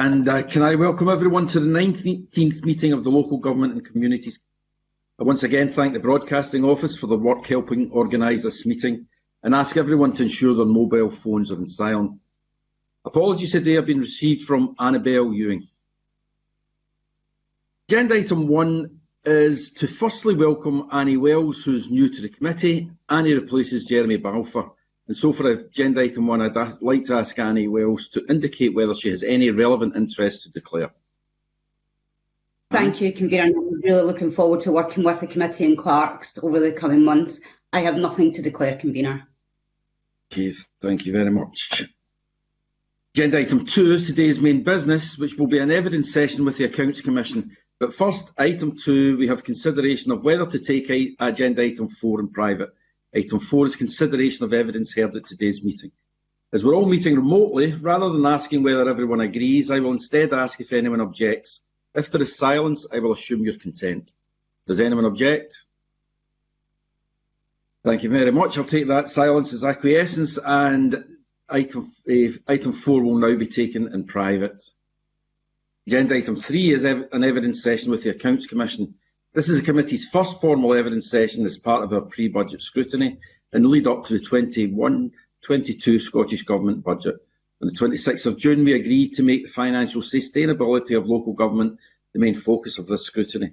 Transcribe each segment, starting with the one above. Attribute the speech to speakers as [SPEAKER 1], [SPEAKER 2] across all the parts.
[SPEAKER 1] And can I welcome everyone to the 19th meeting of the Local Government and Communities. I once again thank the Broadcasting Office for their work helping organise this meeting and ask everyone to ensure their mobile phones are on silent. Apologies today have been received from Annabelle Ewing. Agenda item 1 is to firstly welcome Annie Wells, who is new to the committee. Annie replaces Jeremy Balfour. And so for agenda item 1, I'd like to ask Annie Wells to indicate whether she has any relevant interest to declare.
[SPEAKER 2] Thank you, Convener. I'm really looking forward to working with the committee and clerks over the coming months. I have nothing to declare, Convener.
[SPEAKER 1] Okay, thank you very much. Agenda item 2 is today's main business, which will be an evidence session with the Accounts Commission. But first, item 2, we have consideration of whether to take agenda item 4 in private. Item 4 is consideration of evidence heard at today's meeting. As we're all meeting remotely, rather than asking whether everyone agrees, I will instead ask if anyone objects. If there is silence, I will assume you're content. Does anyone object? Thank you very much. I'll take that silence as acquiescence, and item 4 will now be taken in private. Agenda item 3 is an evidence session with the Accounts Commission. This is the committee's first formal evidence session as part of our pre-budget scrutiny in the lead up to the 21-22 Scottish Government budget. On the 26th of June, we agreed to make the financial sustainability of local government the main focus of this scrutiny.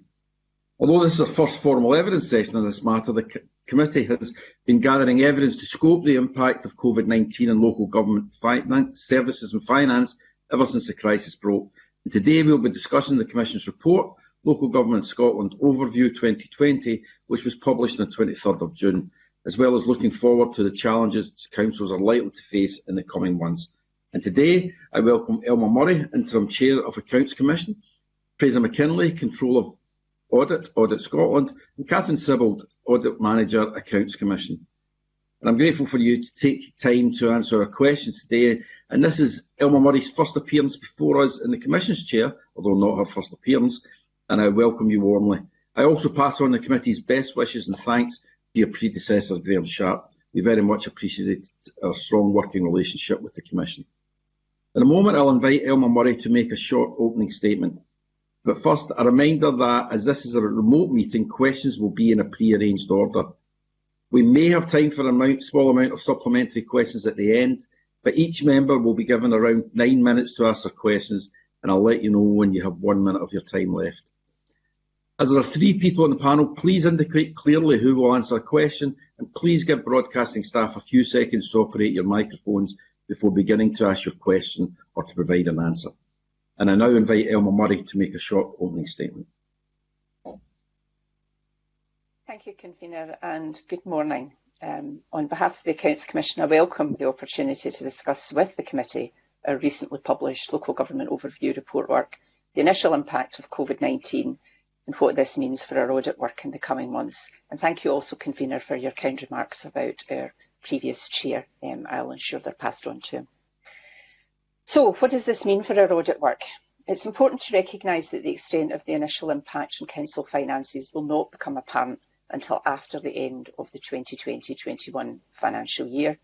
[SPEAKER 1] Although this is our first formal evidence session on this matter, the committee has been gathering evidence to scope the impact of COVID-19 on local government services and finance ever since the crisis broke. And today we'll be discussing the Commission's report, Local Government Scotland Overview 2020, which was published on the 23rd of June, as well as looking forward to the challenges councils are likely to face in the coming months. And today, I welcome Elma Murray, Interim Chair of Accounts Commission, Fraser McKinlay, Controller of Audit Scotland, and Catherine Sibbald, Audit Manager, Accounts Commission. And I'm grateful for you to take time to answer our questions today. And this is Elma Murray's first appearance before us in the Commission's chair, although not her first appearance, and I welcome you warmly. I also pass on the committee's best wishes and thanks to your predecessor, Graham Sharp. We very much appreciate our strong working relationship with the Commission. In a moment, I'll invite Elma Murray to make a short opening statement. But first, a reminder that, as this is a remote meeting, questions will be in a pre-arranged order. We may have time for a small amount of supplementary questions at the end, but each member will be given around 9 minutes to ask their questions, and I'll let you know when you have 1 minute of your time left. As there are 3 people on the panel, please indicate clearly who will answer a question, and please give broadcasting staff a few seconds to operate your microphones before beginning to ask your question or to provide an answer. And I now invite Elma Murray to make a short opening statement.
[SPEAKER 3] Thank you, Convener, and good morning. On behalf of the Accounts Commission, I welcome the opportunity to discuss with the committee our recently published Local Government Overview report work, the initial impact of COVID-19 and what this means for our audit work in the coming months. And thank you also, Convener, for your kind remarks about our previous chair. I'll ensure they're passed on to him. So what does this mean for our audit work? It's important to recognise that the extent of the initial impact on council finances will not become apparent until after the end of the 2020-21 financial year.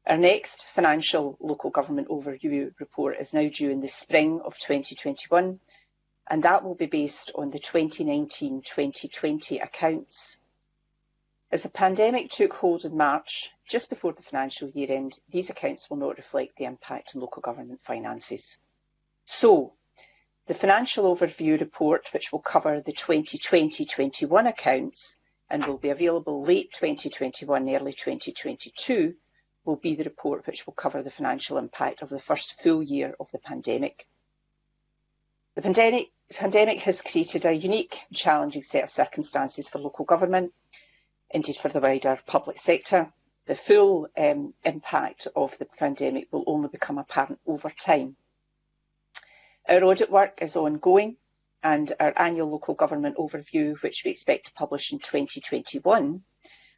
[SPEAKER 3] Our next financial local government overview report is now due in the spring of 2021, and that will be based on the 2019-2020 accounts. As the pandemic took hold in March, just before the financial year end, these accounts will not reflect the impact on local government finances. So, the financial overview report, which will cover the 2020-21 accounts and will be available late 2021, early 2022, will be the report which will cover the financial impact of the first full year of the pandemic. The pandemic has created a unique, challenging set of circumstances for local government, indeed for the wider public sector. The full impact of the pandemic will only become apparent over time. Our audit work is ongoing, and our annual local government overview, which we expect to publish in 2021,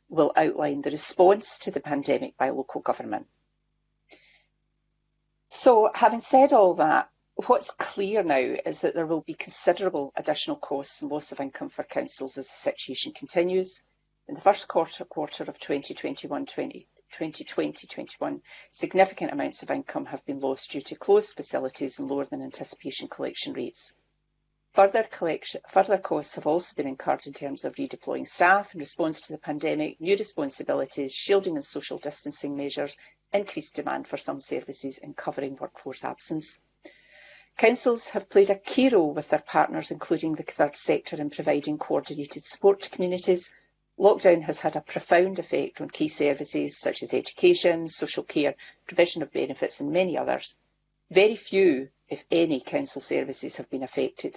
[SPEAKER 3] will outline the response to the pandemic by local government. So, having said all that, what's clear now is that there will be considerable additional costs and loss of income for councils as the situation continues. In the first quarter of 2021-22, 2020-21, significant amounts of income have been lost due to closed facilities and lower than anticipation collection rates. Further costs have also been incurred in terms of redeploying staff in response to the pandemic, new responsibilities, shielding and social distancing measures, increased demand for some services and covering workforce absence. Councils have played a key role with their partners, including the third sector, in providing coordinated support to communities. Lockdown has had a profound effect on key services such as education, social care, provision of benefits and many others. Very few, if any, council services have been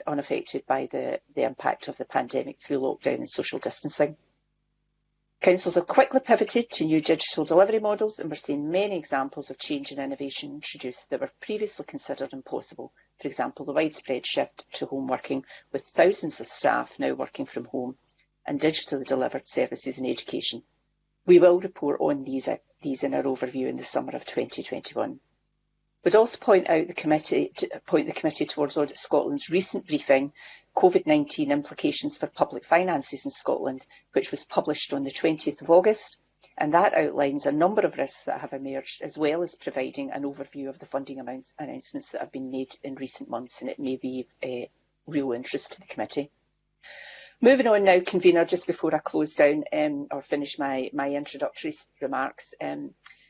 [SPEAKER 3] unaffected by the impact of the pandemic through lockdown and social distancing. Councils have quickly pivoted to new digital delivery models, and we're seeing many examples of change and innovation introduced that were previously considered impossible. For example, the widespread shift to home working, with thousands of staff now working from home, and digitally delivered services in education. We will report on these in our overview in the summer of 2021. We'd also point the committee towards Audit Scotland's recent briefing, COVID-19 Implications for Public Finances in Scotland, which was published on the 20th of August, and that outlines a number of risks that have emerged, as well as providing an overview of the funding announcements that have been made in recent months, and it may be of real interest to the committee. Moving on now, Convener, just before I close down or finish my introductory remarks,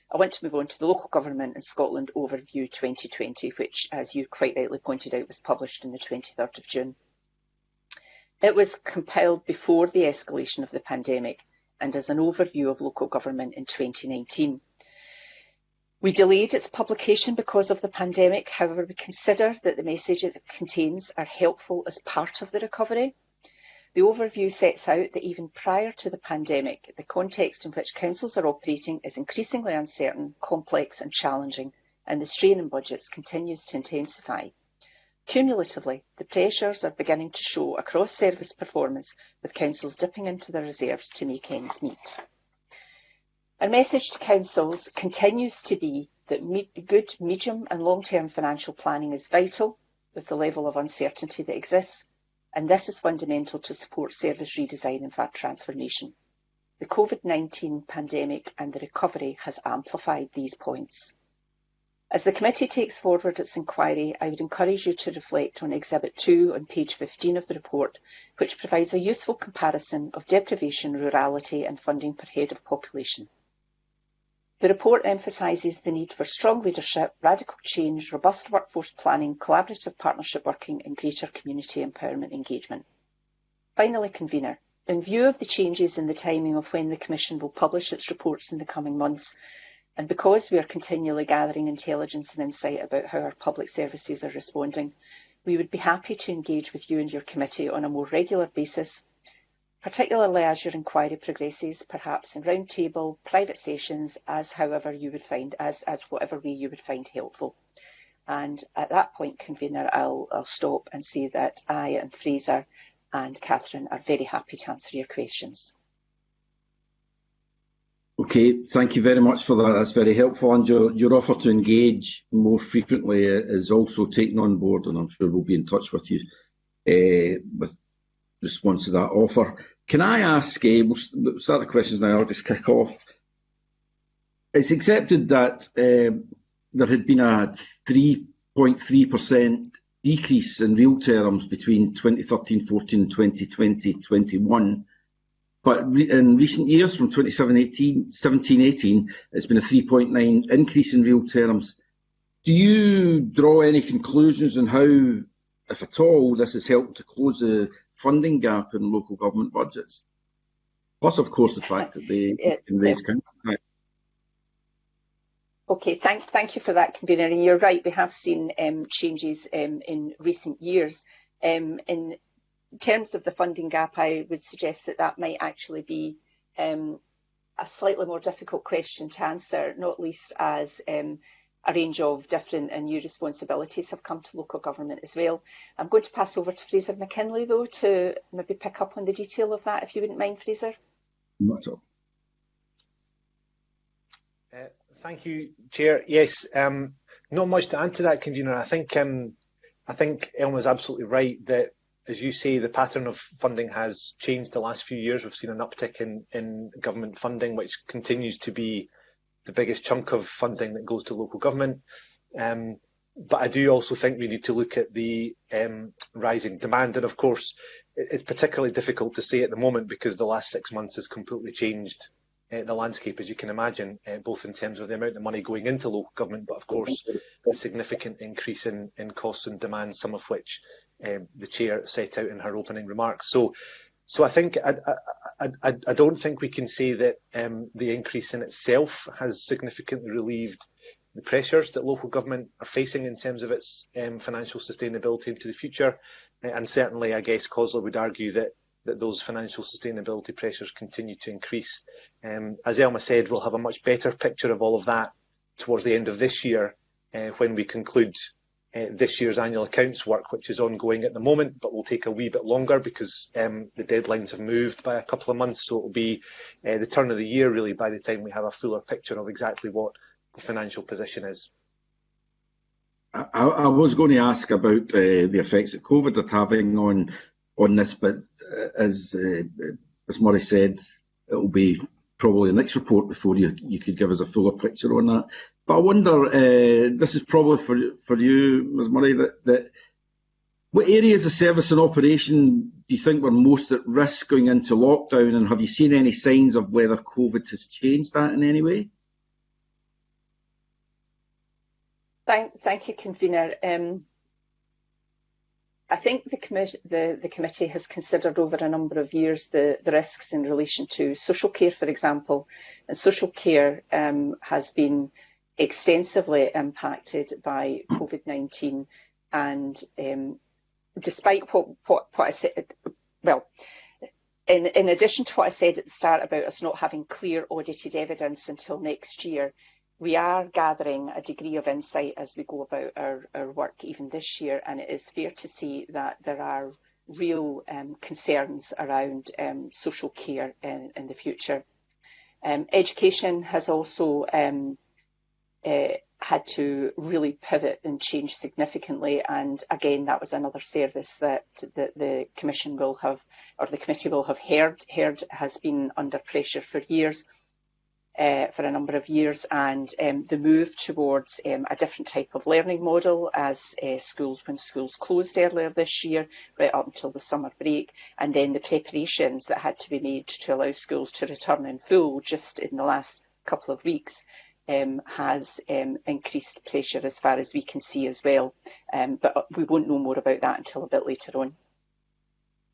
[SPEAKER 3] I want to move on to the Local Government in Scotland Overview 2020, which, as you quite rightly pointed out, was published on the 23rd of June. It was compiled before the escalation of the pandemic and as an overview of local government in 2019. We delayed its publication because of the pandemic. However, we consider that the messages it contains are helpful as part of the recovery. The overview sets out that even prior to the pandemic, the context in which councils are operating is increasingly uncertain, complex and challenging, and the strain on budgets continues to intensify. Cumulatively, the pressures are beginning to show across service performance, with councils dipping into their reserves to make ends meet. Our message to councils continues to be that good medium and long-term financial planning is vital with the level of uncertainty that exists, and this is fundamental to support service redesign and transformation. The COVID-19 pandemic and the recovery has amplified these points. As the committee takes forward its inquiry, I would encourage you to reflect on Exhibit 2 on page 15 of the report, which provides a useful comparison of deprivation, rurality and funding per head of population. The report emphasises the need for strong leadership, radical change, robust workforce planning, collaborative partnership working and greater community empowerment engagement. Finally, Convener, in view of the changes in the timing of when the Commission will publish its reports in the coming months, and because we are continually gathering intelligence and insight about how our public services are responding, we would be happy to engage with you and your committee on a more regular basis, particularly as your inquiry progresses, perhaps in roundtable, private sessions, as whatever way you would find helpful. And at that point, Convener, I'll stop and say that I and Fraser and Catherine are very happy to answer your questions.
[SPEAKER 1] Okay, thank you very much for that. That's very helpful. And your offer to engage more frequently is also taken on board, and I'm sure we'll be in touch with you with response to that offer. Can I ask, we'll start the questions now, I'll just kick off. It's accepted that there had been a 3.3% decrease in real terms between 2013-14 and 2020-21. But in recent years, from 2017-18, it's been a 3.9 increase in real terms. Do you draw any conclusions on how, if at all, this has helped to close the funding gap in local government budgets? Plus, of course, the fact that they can raise council tax.
[SPEAKER 3] Okay, thank you for that, Convener. And you're right, we have seen changes in recent years. In terms of the funding gap, I would suggest that might actually be a slightly more difficult question to answer, not least as a range of different and new responsibilities have come to local government as well. I'm going to pass over to Fraser McKinlay, though, to maybe pick up on the detail of that, if you wouldn't mind, Fraser.
[SPEAKER 1] Not at all.
[SPEAKER 4] Thank you, Chair. Yes, not much to add to that, Convener. I think Elma's absolutely right that, as you say, the pattern of funding has changed the last few years. We've seen an uptick in government funding, which continues to be the biggest chunk of funding that goes to local government. But I do also think we need to look at the rising demand. And of course, it's particularly difficult to say at the moment because the last 6 months has completely changed the landscape, as you can imagine, both in terms of the amount of money going into local government, but of course, a significant increase in costs and demands, some of which the Chair set out in her opening remarks. So I think I don't think we can say that the increase in itself has significantly relieved the pressures that local government are facing in terms of its financial sustainability into the future. And certainly, I guess, COSLA would argue that those financial sustainability pressures continue to increase. As Elma said, we'll have a much better picture of all of that towards the end of this year when we conclude this year's annual accounts work, which is ongoing at the moment, but will take a wee bit longer because the deadlines have moved by a couple of months. So it will be the turn of the year, really, by the time we have a fuller picture of exactly what the financial position is.
[SPEAKER 1] I was going to ask about the effects that COVID is having on this, but as Murray said, it will be probably the next report before you could give us a fuller picture on that. But I wonder, this is probably for you, Ms Murray, that what areas of service and operation do you think were most at risk going into lockdown, and have you seen any signs of whether COVID has changed that in any way?
[SPEAKER 3] Thank you, Convener. I think the committee has considered over a number of years the risks in relation to social care, for example, and social care has been extensively impacted by COVID-19, and despite what I said, well, in addition to what I said at the start about us not having clear audited evidence until next year, we are gathering a degree of insight as we go about our work even this year, and it is fair to say that there are real concerns around social care in the future. Education has also had to really pivot and change significantly, and again that was another service that the Commission will have, or the committee will have heard has been under pressure for years. For a number of years, and the move towards a different type of learning model as when schools closed earlier this year, right up until the summer break, and then the preparations that had to be made to allow schools to return in full just in the last couple of weeks has increased pressure as far as we can see as well. But we won't know more about that until a bit later on.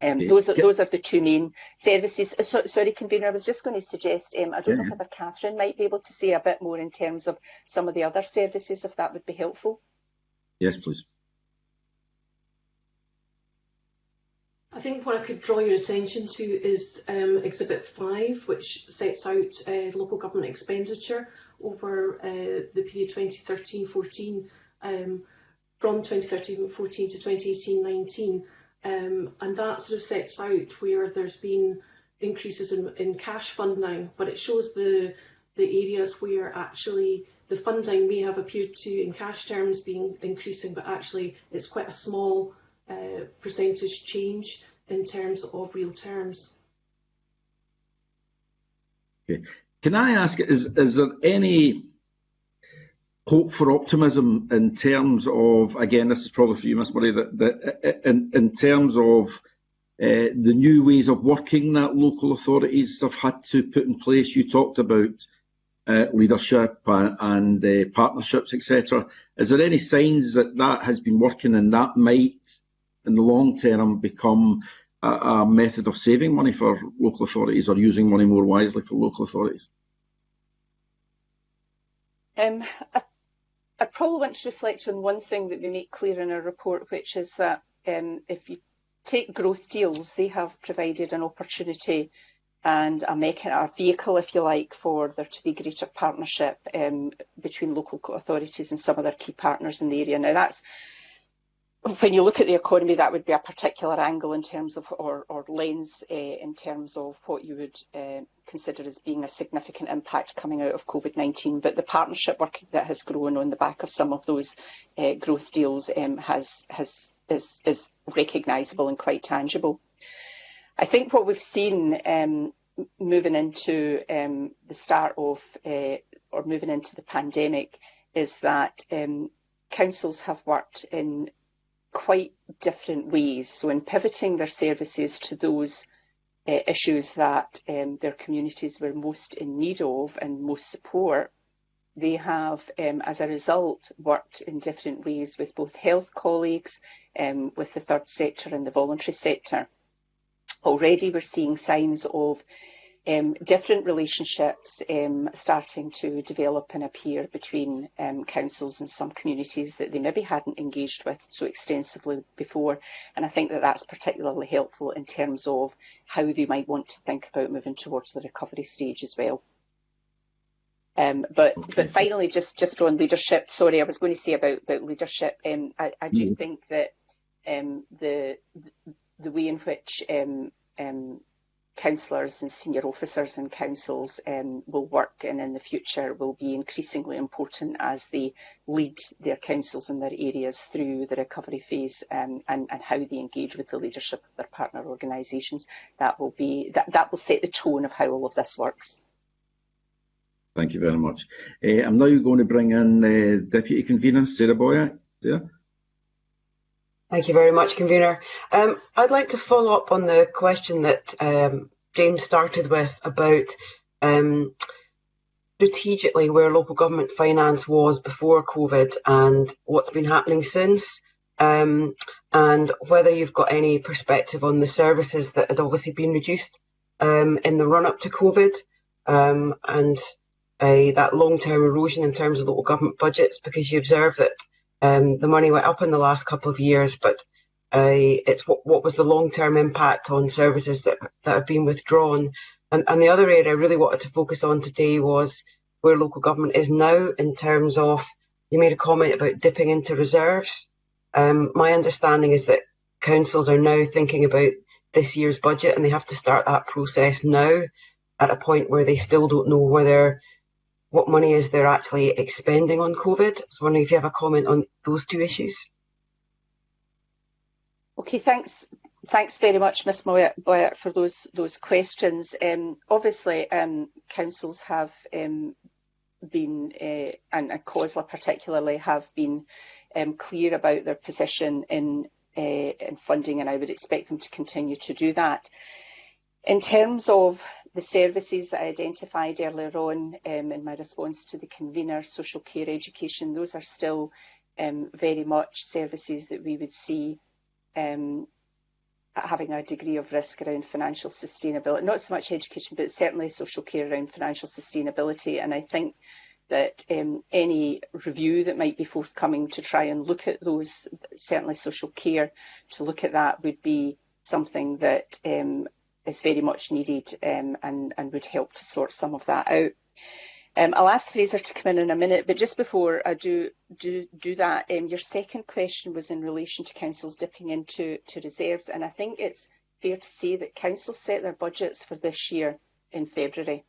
[SPEAKER 3] Those are the two main services. Sorry, Convener, I was just going to suggest, I don't know whether Catherine might be able to say a bit more in terms of some of the other services, if that would be helpful.
[SPEAKER 1] Yes, please.
[SPEAKER 5] I think what I could draw your attention to is Exhibit 5, which sets out local government expenditure over the period 2013-14, from 2013-14 to 2018-19. And that sort of sets out where there's been increases in cash funding, but it shows the areas where actually the funding may have appeared to, in cash terms, being increasing, but actually it's quite a small percentage change in terms of real terms.
[SPEAKER 1] Okay. Can I ask, is there any hope for optimism in terms of, again, this is probably for you, Ms Murray, that in terms of the new ways of working that local authorities have had to put in place? You talked about leadership and partnerships, etc. Is there any signs that has been working and that might, in the long term, become a method of saving money for local authorities or using money more wisely for local authorities?
[SPEAKER 3] I probably want to reflect on one thing that we make clear in our report, which is that if you take growth deals, they have provided an opportunity and a vehicle, if you like, for there to be greater partnership between local authorities and some of their key partners in the area. Now, that's, when you look at the economy, that would be a particular angle in terms of, or lens in terms of what you would consider as being a significant impact coming out of COVID-19. But the partnership work that has grown on the back of some of those growth deals is recognisable and quite tangible. I think what we've seen moving into the start of or moving into the pandemic is that councils have worked in quite different ways. So in pivoting their services to those issues that their communities were most in need of and most support, they have, as a result, worked in different ways with both health colleagues, with the third sector and the voluntary sector. Already we're seeing signs of different relationships starting to develop and appear between councils and some communities that they maybe hadn't engaged with so extensively before. And I think that that's particularly helpful in terms of how they might want to think about moving towards the recovery stage as well. But finally, just on leadership, sorry, I was going to say about leadership. I do think that the way in which councillors and senior officers in councils will work and in the future will be increasingly important as they lead their councils and their areas through the recovery phase, and how they engage with the leadership of their partner organisations. That will set the tone of how all of this works.
[SPEAKER 1] Thank you very much. I'm now going to bring in Deputy Convener Sarah Boyack. Sarah?
[SPEAKER 6] Thank you very much, Convener. I'd like to follow up on the question that James started with about strategically where local government finance was before COVID and what's been happening since, and whether you've got any perspective on the services that had obviously been reduced in the run-up to COVID, and that long-term erosion in terms of local government budgets, because you observe that the money went up in the last couple of years, but it's what was the long-term impact on services that have been withdrawn. And the other area I really wanted to focus on today was where local government is now in terms of, you made a comment about dipping into reserves. My understanding is that councils are now thinking about this year's budget and they have to start that process now at a point where they still don't know what money is they're actually expending on COVID. I was wondering if you have a comment on those two issues.
[SPEAKER 3] Okay, thanks very much, Ms Boyack, for those questions. Obviously, councils have been, and COSLA particularly, have been clear about their position in funding, and I would expect them to continue to do that. In terms of the services that I identified earlier on in my response to the convener, social care, education, those are still very much services that we would see having a degree of risk around financial sustainability. Not so much education, but certainly social care around financial sustainability. And I think that any review that might be forthcoming to try and look at those, certainly social care, to look at that would be something that is very much needed and would help to sort some of that out. I'll ask Fraser to come in a minute, but just before I do that, your second question was in relation to councils dipping into reserves, and I think it's fair to say that councils set their budgets for this year in February,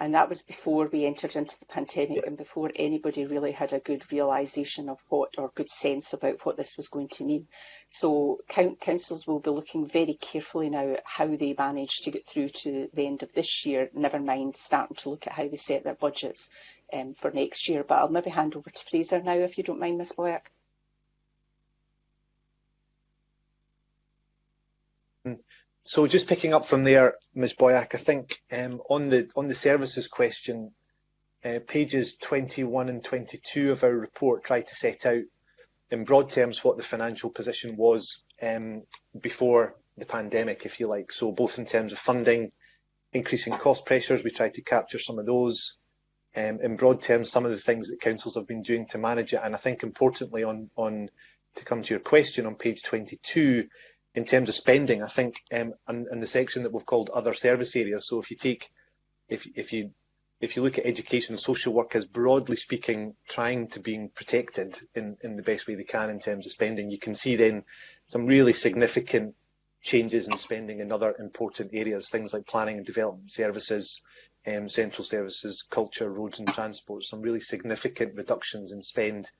[SPEAKER 3] and that was before we entered into the pandemic and before anybody really had a good realisation of what, or good sense about what this was going to mean. So councils will be looking very carefully now at how they manage to get through to the end of this year, never mind starting to look at how they set their budgets for next year. But I'll maybe hand over to Fraser now, if you don't mind, Ms Boyack.
[SPEAKER 4] So just picking up from there, Ms Boyack, I think on the services question, pages 21 and 22 of our report try to set out in broad terms what the financial position was before the pandemic, if you like. So both in terms of funding, increasing cost pressures, we try to capture some of those. In broad terms, some of the things that councils have been doing to manage it. And I think importantly to come to your question on page 22, in terms of spending, I think in the section that we've called other service areas. So if you look at education and social work as broadly speaking trying to being protected in the best way they can in terms of spending, you can see then some really significant changes in spending in other important areas, things like planning and development services, central services, culture, roads and transport, some really significant reductions in spend.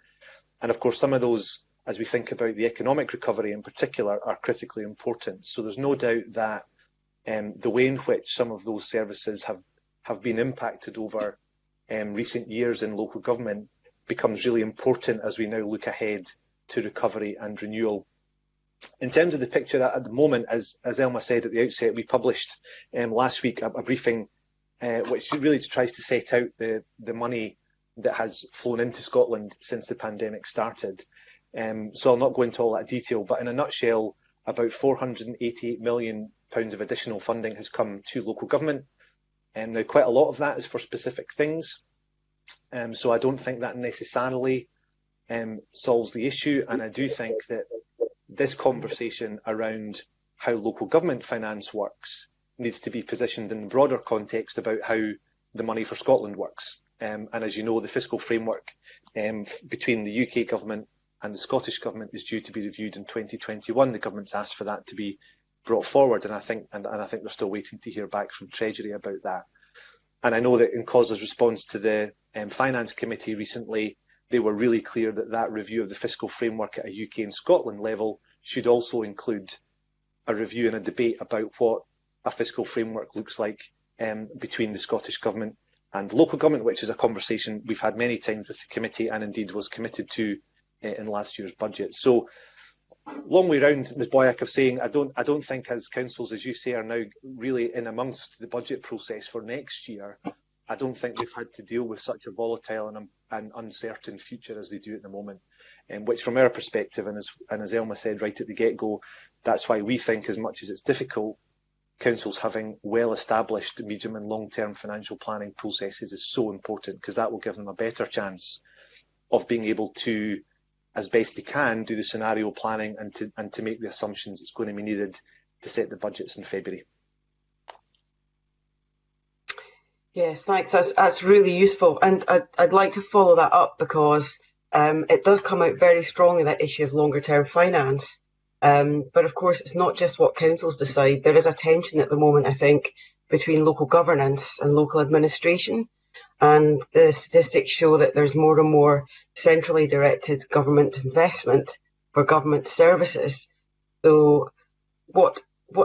[SPEAKER 4] And of course some of those, as we think about the economic recovery in particular, are critically important. So there's no doubt that the way in which some of those services have been impacted over recent years in local government becomes really important as we now look ahead to recovery and renewal. In terms of the picture at the moment, as Elma said at the outset, we published last week a briefing which really tries to set out the money that has flown into Scotland since the pandemic started. So I'll not go into all that detail, but in a nutshell, about £488 million of additional funding has come to local government. Now, quite a lot of that is for specific things. So I don't think that necessarily solves the issue. And I do think that this conversation around how local government finance works needs to be positioned in the broader context about how the money for Scotland works. And as you know, the fiscal framework between the UK government and the Scottish government is due to be reviewed in 2021. The government's asked for that to be brought forward, and I think they're still waiting to hear back from Treasury about that. And I know that in CAUSA's response to the Finance Committee recently, they were really clear that that review of the fiscal framework at a UK and Scotland level should also include a review and a debate about what a fiscal framework looks like between the Scottish government and local government, which is a conversation we've had many times with the committee and indeed was committed to in last year's budget. So, long way round, Ms Boyack, of saying I don't think as councils, as you say, are now really in amongst the budget process for next year. I don't think they've had to deal with such a volatile and uncertain future as they do at the moment, which from our perspective, and as Elma said right at the get-go, that's why we think, as much as it's difficult, councils having well-established medium and long-term financial planning processes is so important, because that will give them a better chance of being able to, as best they can, do the scenario planning and to make the assumptions that's going to be needed to set the budgets in February.
[SPEAKER 6] Yes, thanks. That's really useful, and I'd like to follow that up because it does come out very strongly, that issue of longer term finance. But of course, it's not just what councils decide. There is a tension at the moment, I think, between local governance and local administration. And the statistics show that there's more and more centrally directed government investment for government services. So what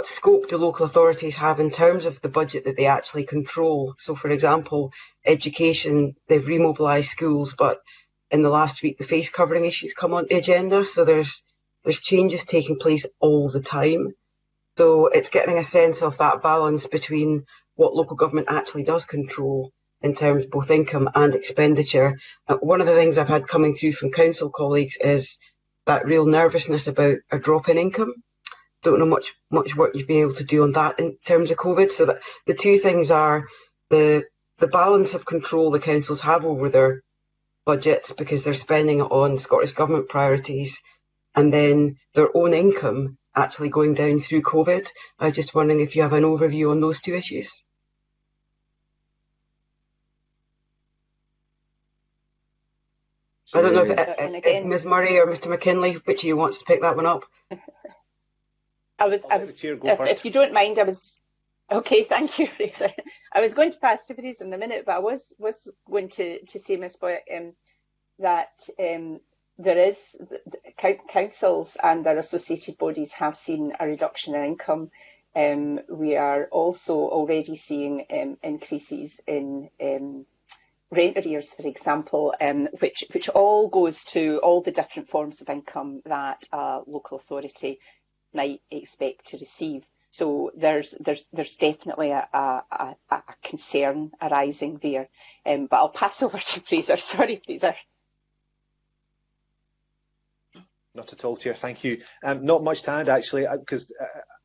[SPEAKER 6] scope do local authorities have in terms of the budget that they actually control? So, for example, education, they've remobilised schools, but in the last week, the face covering issues come on the agenda. So there's changes taking place all the time. So it's getting a sense of that balance between what local government actually does control in terms of both income and expenditure. One of the things I've had coming through from council colleagues is that real nervousness about a drop in income. Don't know much work you've been able to do on that in terms of COVID. So that the two things are the balance of control the councils have over their budgets because they're spending it on Scottish Government priorities, and then their own income actually going down through COVID. I was just wondering if you have an overview on those two issues. I don't know if Ms Murray or Mr McKinley, which of you wants to pick that one up?
[SPEAKER 3] If you don't mind, okay, thank you, Fraser. I was going to pass to Fraser in a minute, but I was going to say, Ms Boyack, that there is councils and their associated bodies have seen a reduction in income. We are also already seeing increases in rent arrears, for example, which all goes to all the different forms of income that a local authority might expect to receive. So there's definitely a concern arising there. But I'll pass over to Fraser. Sorry, Fraser.
[SPEAKER 4] Not at all, Chair. Thank you. Not much to add, actually, because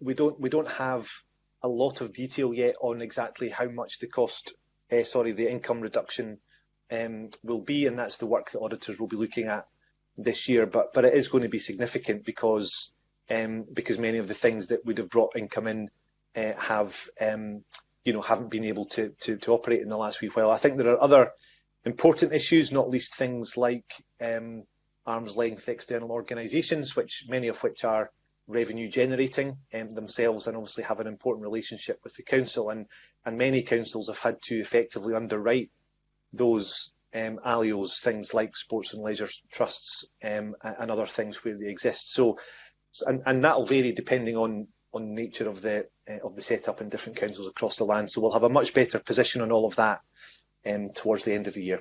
[SPEAKER 4] we don't have a lot of detail yet on exactly how much the income reduction will be, and that's the work that auditors will be looking at this year. But it is going to be significant because many of the things that would have brought income in haven't been able to operate in the last wee while. I think there are other important issues, not least things like arm's length external organisations, many of which are revenue generating themselves and obviously have an important relationship with the council, and many councils have had to effectively underwrite those ALIOs, things like sports and leisure trusts and other things where they exist. So, and that will vary depending on the nature of the setup in different councils across the land. So we'll have a much better position on all of that towards the end of the year.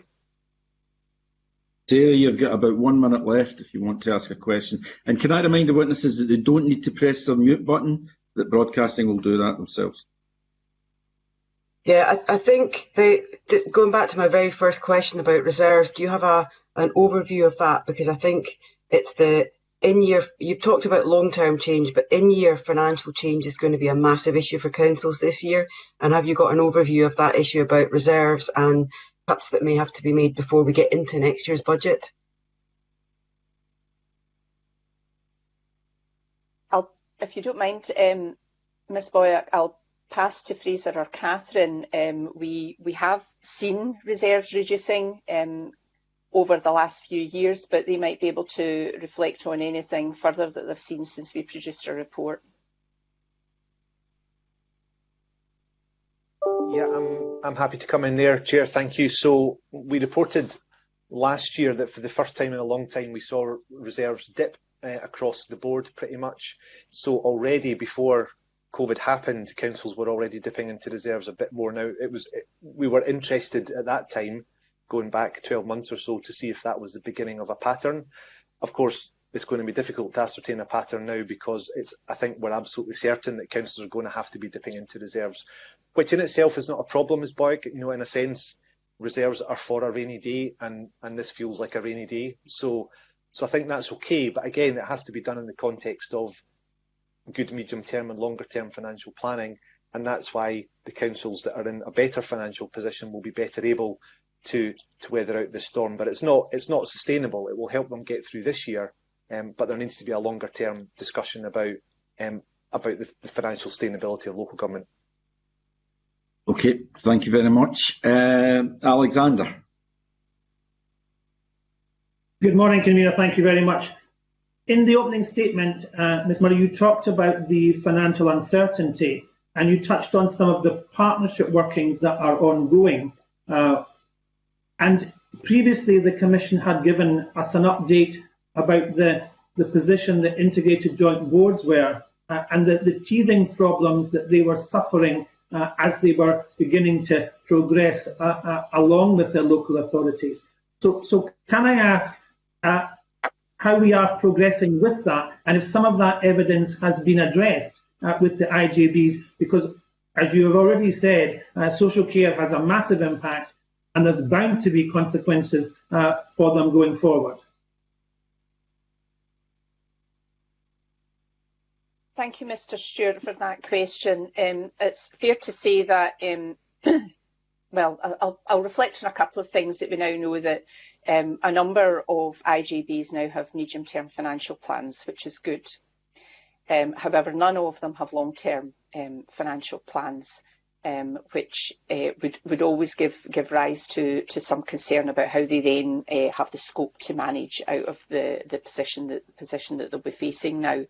[SPEAKER 1] Sarah, you've got about 1 minute left if you want to ask a question. And can I remind the witnesses that they don't need to press their mute button, that broadcasting will do that themselves?
[SPEAKER 6] Yeah, I think going back to my very first question about reserves, do you have an overview of that? Because I think it's the in-year, you've talked about long-term change, but in-year financial change is going to be a massive issue for councils this year. And have you got an overview of that issue about reserves and cuts that may have to be made before we get into next year's budget?
[SPEAKER 3] If you don't mind, Ms Boyack, I'll pass to Fraser or Catherine. We have seen reserves reducing over the last few years, but they might be able to reflect on anything further that they've seen since we produced our report.
[SPEAKER 4] Yeah, I'm happy to come in there, Chair. Thank you. So we reported last year that for the first time in a long time we saw reserves dip across the board pretty much. So already before COVID happened, councils were already dipping into reserves a bit more. Now, we were interested at that time, going back 12 months or so, to see if that was the beginning of a pattern. Of course, it's going to be difficult to ascertain a pattern now because I think we're absolutely certain that councils are going to have to be dipping into reserves, which in itself is not a problem, as Boyack. In a sense, reserves are for a rainy day, and this feels like a rainy day. So I think that's okay. But again, it has to be done in the context of good medium-term and longer-term financial planning, and that's why the councils that are in a better financial position will be better able to weather out this storm. But it's not sustainable. It will help them get through this year, but there needs to be a longer-term discussion about the financial sustainability of local government.
[SPEAKER 1] Okay, thank you very much. Alexander.
[SPEAKER 7] Good morning, Convener. Thank you very much. In the opening statement, Ms Murray, you talked about the financial uncertainty, and you touched on some of the partnership workings that are ongoing. And previously, the Commission had given us an update about the position that integrated joint boards were, and the teething problems that they were suffering as they were beginning to progress along with their local authorities. So can I ask how we are progressing with that, and if some of that evidence has been addressed with the IJBs, because as you have already said, social care has a massive impact and there's bound to be consequences for them going forward.
[SPEAKER 3] Thank you, Mr Stewart, for that question. It's fair to say that, well, I'll reflect on a couple of things that we now know that a number of IJBs now have medium-term financial plans, which is good. However, none of them have long-term financial plans, which would always give rise to some concern about how they then have the scope to manage out of the position that they'll be facing now.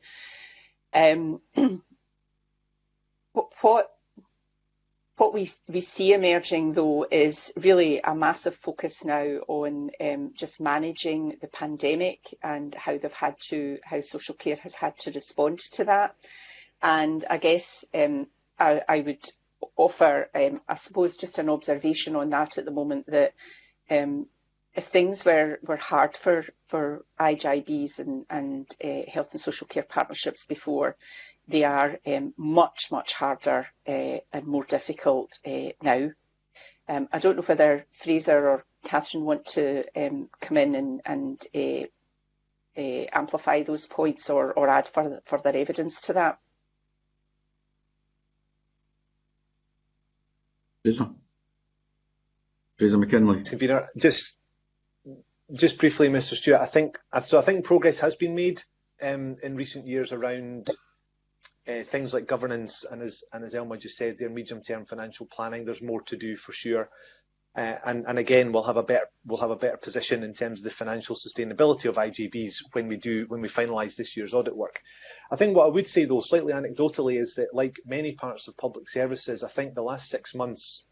[SPEAKER 3] What we see emerging, though, is really a massive focus now on just managing the pandemic and how social care has had to respond to that. And I guess I would offer, I suppose, just an observation on that at the moment, that if things were hard for IJBs and health and social care partnerships before, they are much harder and more difficult now. I don't know whether Fraser or Catherine want to come in and amplify those points or add further evidence to that.
[SPEAKER 1] Fraser McKinley.
[SPEAKER 4] Just briefly, Mr Stewart, I think progress has been made in recent years around things like governance, and as Elma just said, their medium-term financial planning. There's more to do for sure, and again, we'll have a better position in terms of the financial sustainability of IJBs when we finalise this year's audit work. I think what I would say, though, slightly anecdotally, is that like many parts of public services, I think the last 6 months,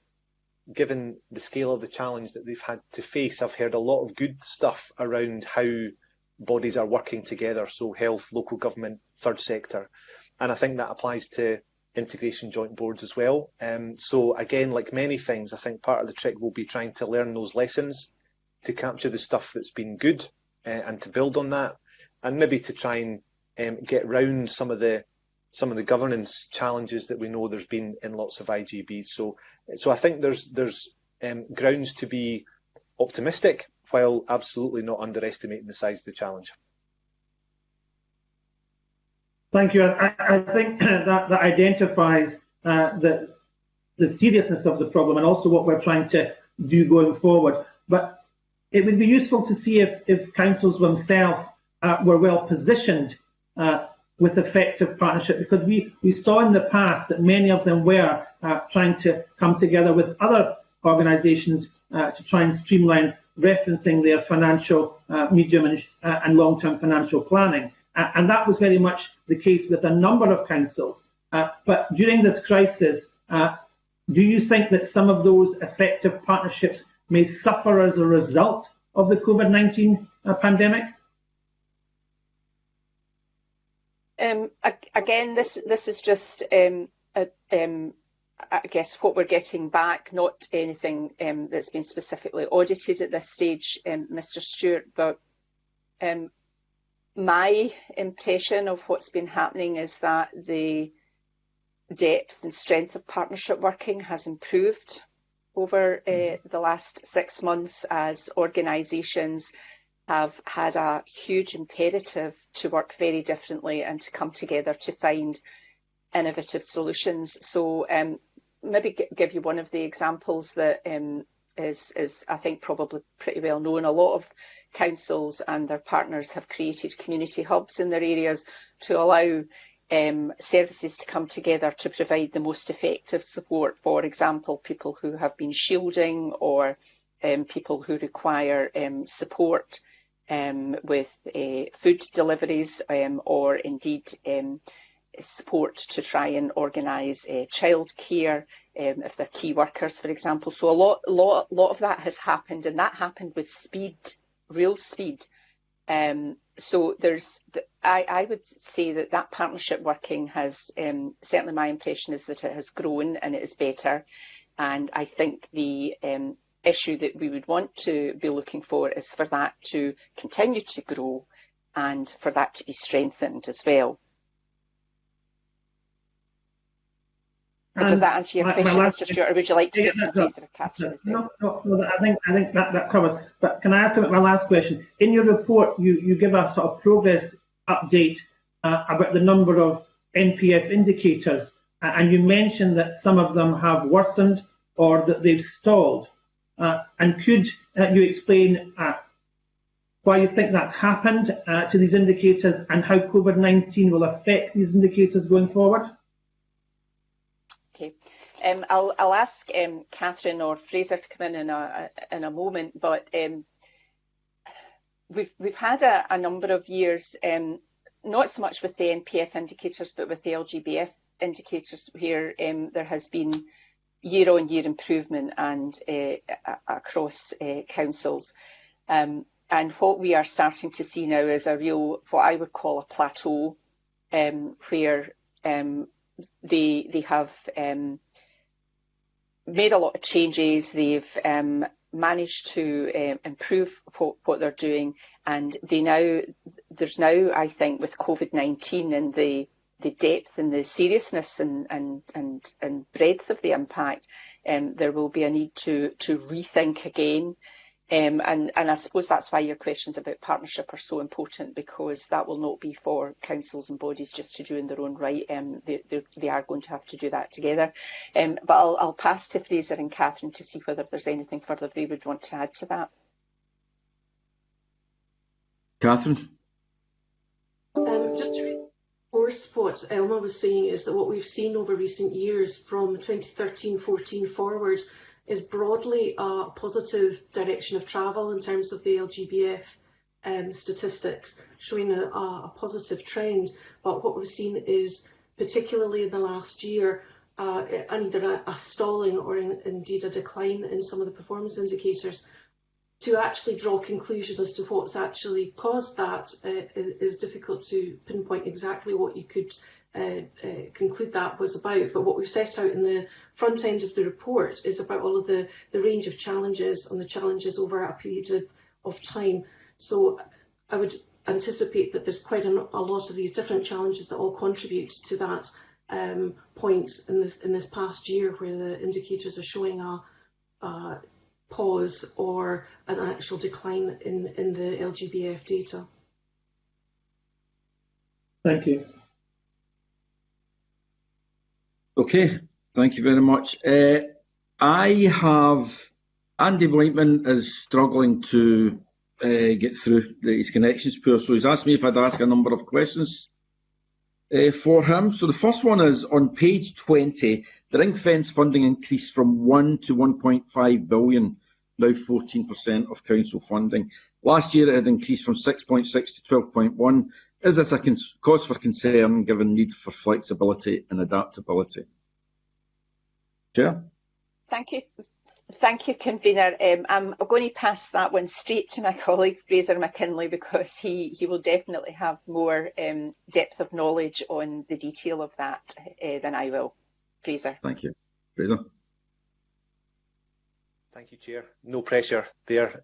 [SPEAKER 4] given the scale of the challenge that they've had to face, I've heard a lot of good stuff around how bodies are working together, so health, local government, third sector. And I think that applies to integration joint boards as well. So again, like many things, I think part of the trick will be trying to learn those lessons, to capture the stuff that's been good and to build on that, and maybe to try and get round some of the governance challenges that we know there's been in lots of IGBs. So I think there's grounds to be optimistic, while absolutely not underestimating the size of the challenge.
[SPEAKER 7] Thank you. I think that identifies the seriousness of the problem and also what we're trying to do going forward. But it would be useful to see if councils themselves were well positioned with effective partnership, because we saw in the past that many of them were trying to come together with other organisations to try and streamline referencing their financial, medium and long-term financial planning. And that was very much the case with a number of councils. But during this crisis, do you think that some of those effective partnerships may suffer as a result of the COVID-19 pandemic?
[SPEAKER 3] Again, this is just, I guess, what we're getting back, not anything that's been specifically audited at this stage, Mr. Stewart, but my impression of what's been happening is that the depth and strength of partnership working has improved over the last 6 months, as organisations have had a huge imperative to work very differently and to come together to find innovative solutions. So maybe give you one of the examples that is I think probably pretty well known. A lot of councils and their partners have created community hubs in their areas to allow services to come together to provide the most effective support. For example, people who have been shielding, or people who require support with food deliveries, or indeed support to try and organise childcare if they're key workers, for example. So a lot of that has happened, and that happened with speed, real speed. So I would say that partnership working has, certainly my impression is that it has grown and it is better. And I think the issue that we would want to be looking for is for that to continue to grow and for that to be strengthened as well. Does that answer your question, Mr. Stewart, or would you like to hear from Fraser or Catherine as well?
[SPEAKER 7] No, I think that covers. But can I ask my last question? In your report, you give a sort of progress update about the number of NPF indicators, and you mention that some of them have worsened or that they've stalled. And could you explain why you think that's happened to these indicators, and how COVID-19 will affect these indicators going forward?
[SPEAKER 3] Okay, I'll ask Catherine or Fraser to come in a moment, but we've had a number of years, not so much with the NPF indicators, but with the LGBF indicators, where there has been year-on-year improvement and across councils. And what we are starting to see now is a real, what I would call a plateau, where they have made a lot of changes. They've managed to improve what they're doing, and there's now, I think, with COVID-19 and the depth and the seriousness and breadth of the impact, there will be a need to rethink again. And I suppose that's why your questions about partnership are so important, because that will not be for councils and bodies just to do in their own right. They are going to have to do that together. But I'll pass to Fraser and Catherine to see whether there's anything further they would want to add to that.
[SPEAKER 1] Catherine?
[SPEAKER 5] Just to reinforce what Elma was saying, is that what we've seen over recent years from 2013-14 forward is broadly a positive direction of travel in terms of the LGBF statistics, showing a positive trend. But what we've seen is, particularly in the last year, either a stalling or indeed a decline in some of the performance indicators. To actually draw conclusions as to what's actually caused that is difficult to pinpoint exactly what you could conclude that was about. But what we've set out in the front end of the report is about all of the range of challenges and the challenges over a period of time. So I would anticipate that there's quite a lot of these different challenges that all contribute to that point in this past year, where the indicators are showing a pause or an actual decline in the LGBF data.
[SPEAKER 7] Thank you.
[SPEAKER 1] Okay, thank you very much. Andy Whiteman is struggling to get through. His connection's poor, so he's asked me if I'd ask a number of questions for him. So the first one is on page 20, the ring fence funding increased from 1 to 1.5 billion, now 14% of council funding. Last year it had increased from 6.6 to 12.1. Is this a cause for concern given need for flexibility and adaptability? Chair?
[SPEAKER 3] Thank you. Thank you, Convener. I'm going to pass that one straight to my colleague Fraser McKinley, because he will definitely have more depth of knowledge on the detail of that than I will. Fraser.
[SPEAKER 1] Thank you. Fraser.
[SPEAKER 4] Thank you, Chair. No pressure there.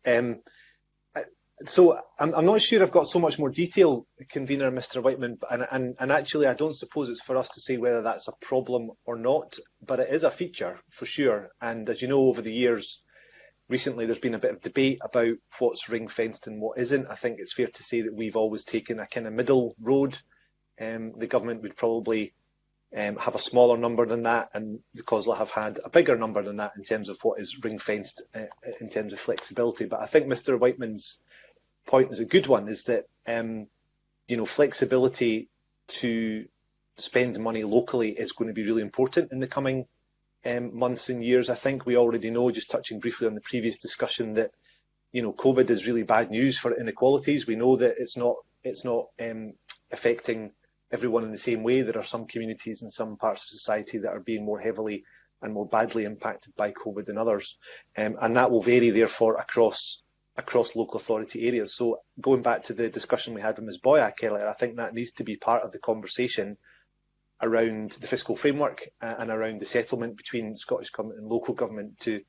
[SPEAKER 4] So I'm not sure I've got so much more detail, Convener, Mr. Whiteman, and actually I don't suppose it's for us to say whether that's a problem or not, but it is a feature for sure. And as you know, over the years, recently there's been a bit of debate about what's ring-fenced and what isn't. I think it's fair to say that we've always taken a kind of middle road. The government would probably have a smaller number than that, and the COSLA have had a bigger number than that in terms of what is ring-fenced in terms of flexibility. But I think Mr. Whiteman's point is a good one, is that flexibility to spend money locally is going to be really important in the coming months and years. I think we already know, just touching briefly on the previous discussion, that COVID is really bad news for inequalities. We know that it's not affecting everyone in the same way. There are some communities in some parts of society that are being more heavily and more badly impacted by COVID than others, and that will vary therefore across local authority areas. So going back to the discussion we had with Ms Boyack earlier, I think that needs to be part of the conversation around the fiscal framework and around the settlement between Scottish Government and local government to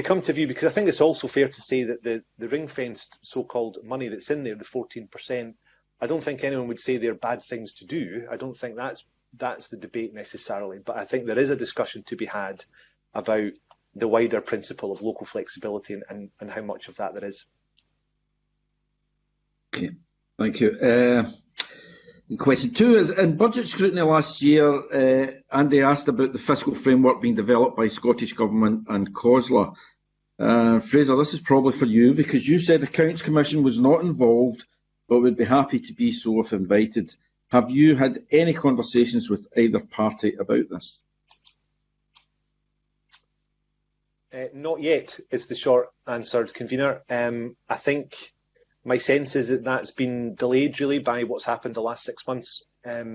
[SPEAKER 4] come to view, because I think it's also fair to say that the ring-fenced so-called money that's in there, the 14%, I don't think anyone would say they're bad things to do. I don't think that's the debate necessarily, but I think there is a discussion to be had about the wider principle of local flexibility and how much of that there is.
[SPEAKER 1] Okay, thank you. Question 2 is, in budget scrutiny last year, Andy asked about the fiscal framework being developed by Scottish Government and COSLA. Fraser, this is probably for you, because you said the Accounts Commission was not involved, but would be happy to be so if invited. Have you had any conversations with either party about this?
[SPEAKER 4] Not yet, is the short answer, Convener. I think my sense is that that's been delayed really by what's happened the last 6 months.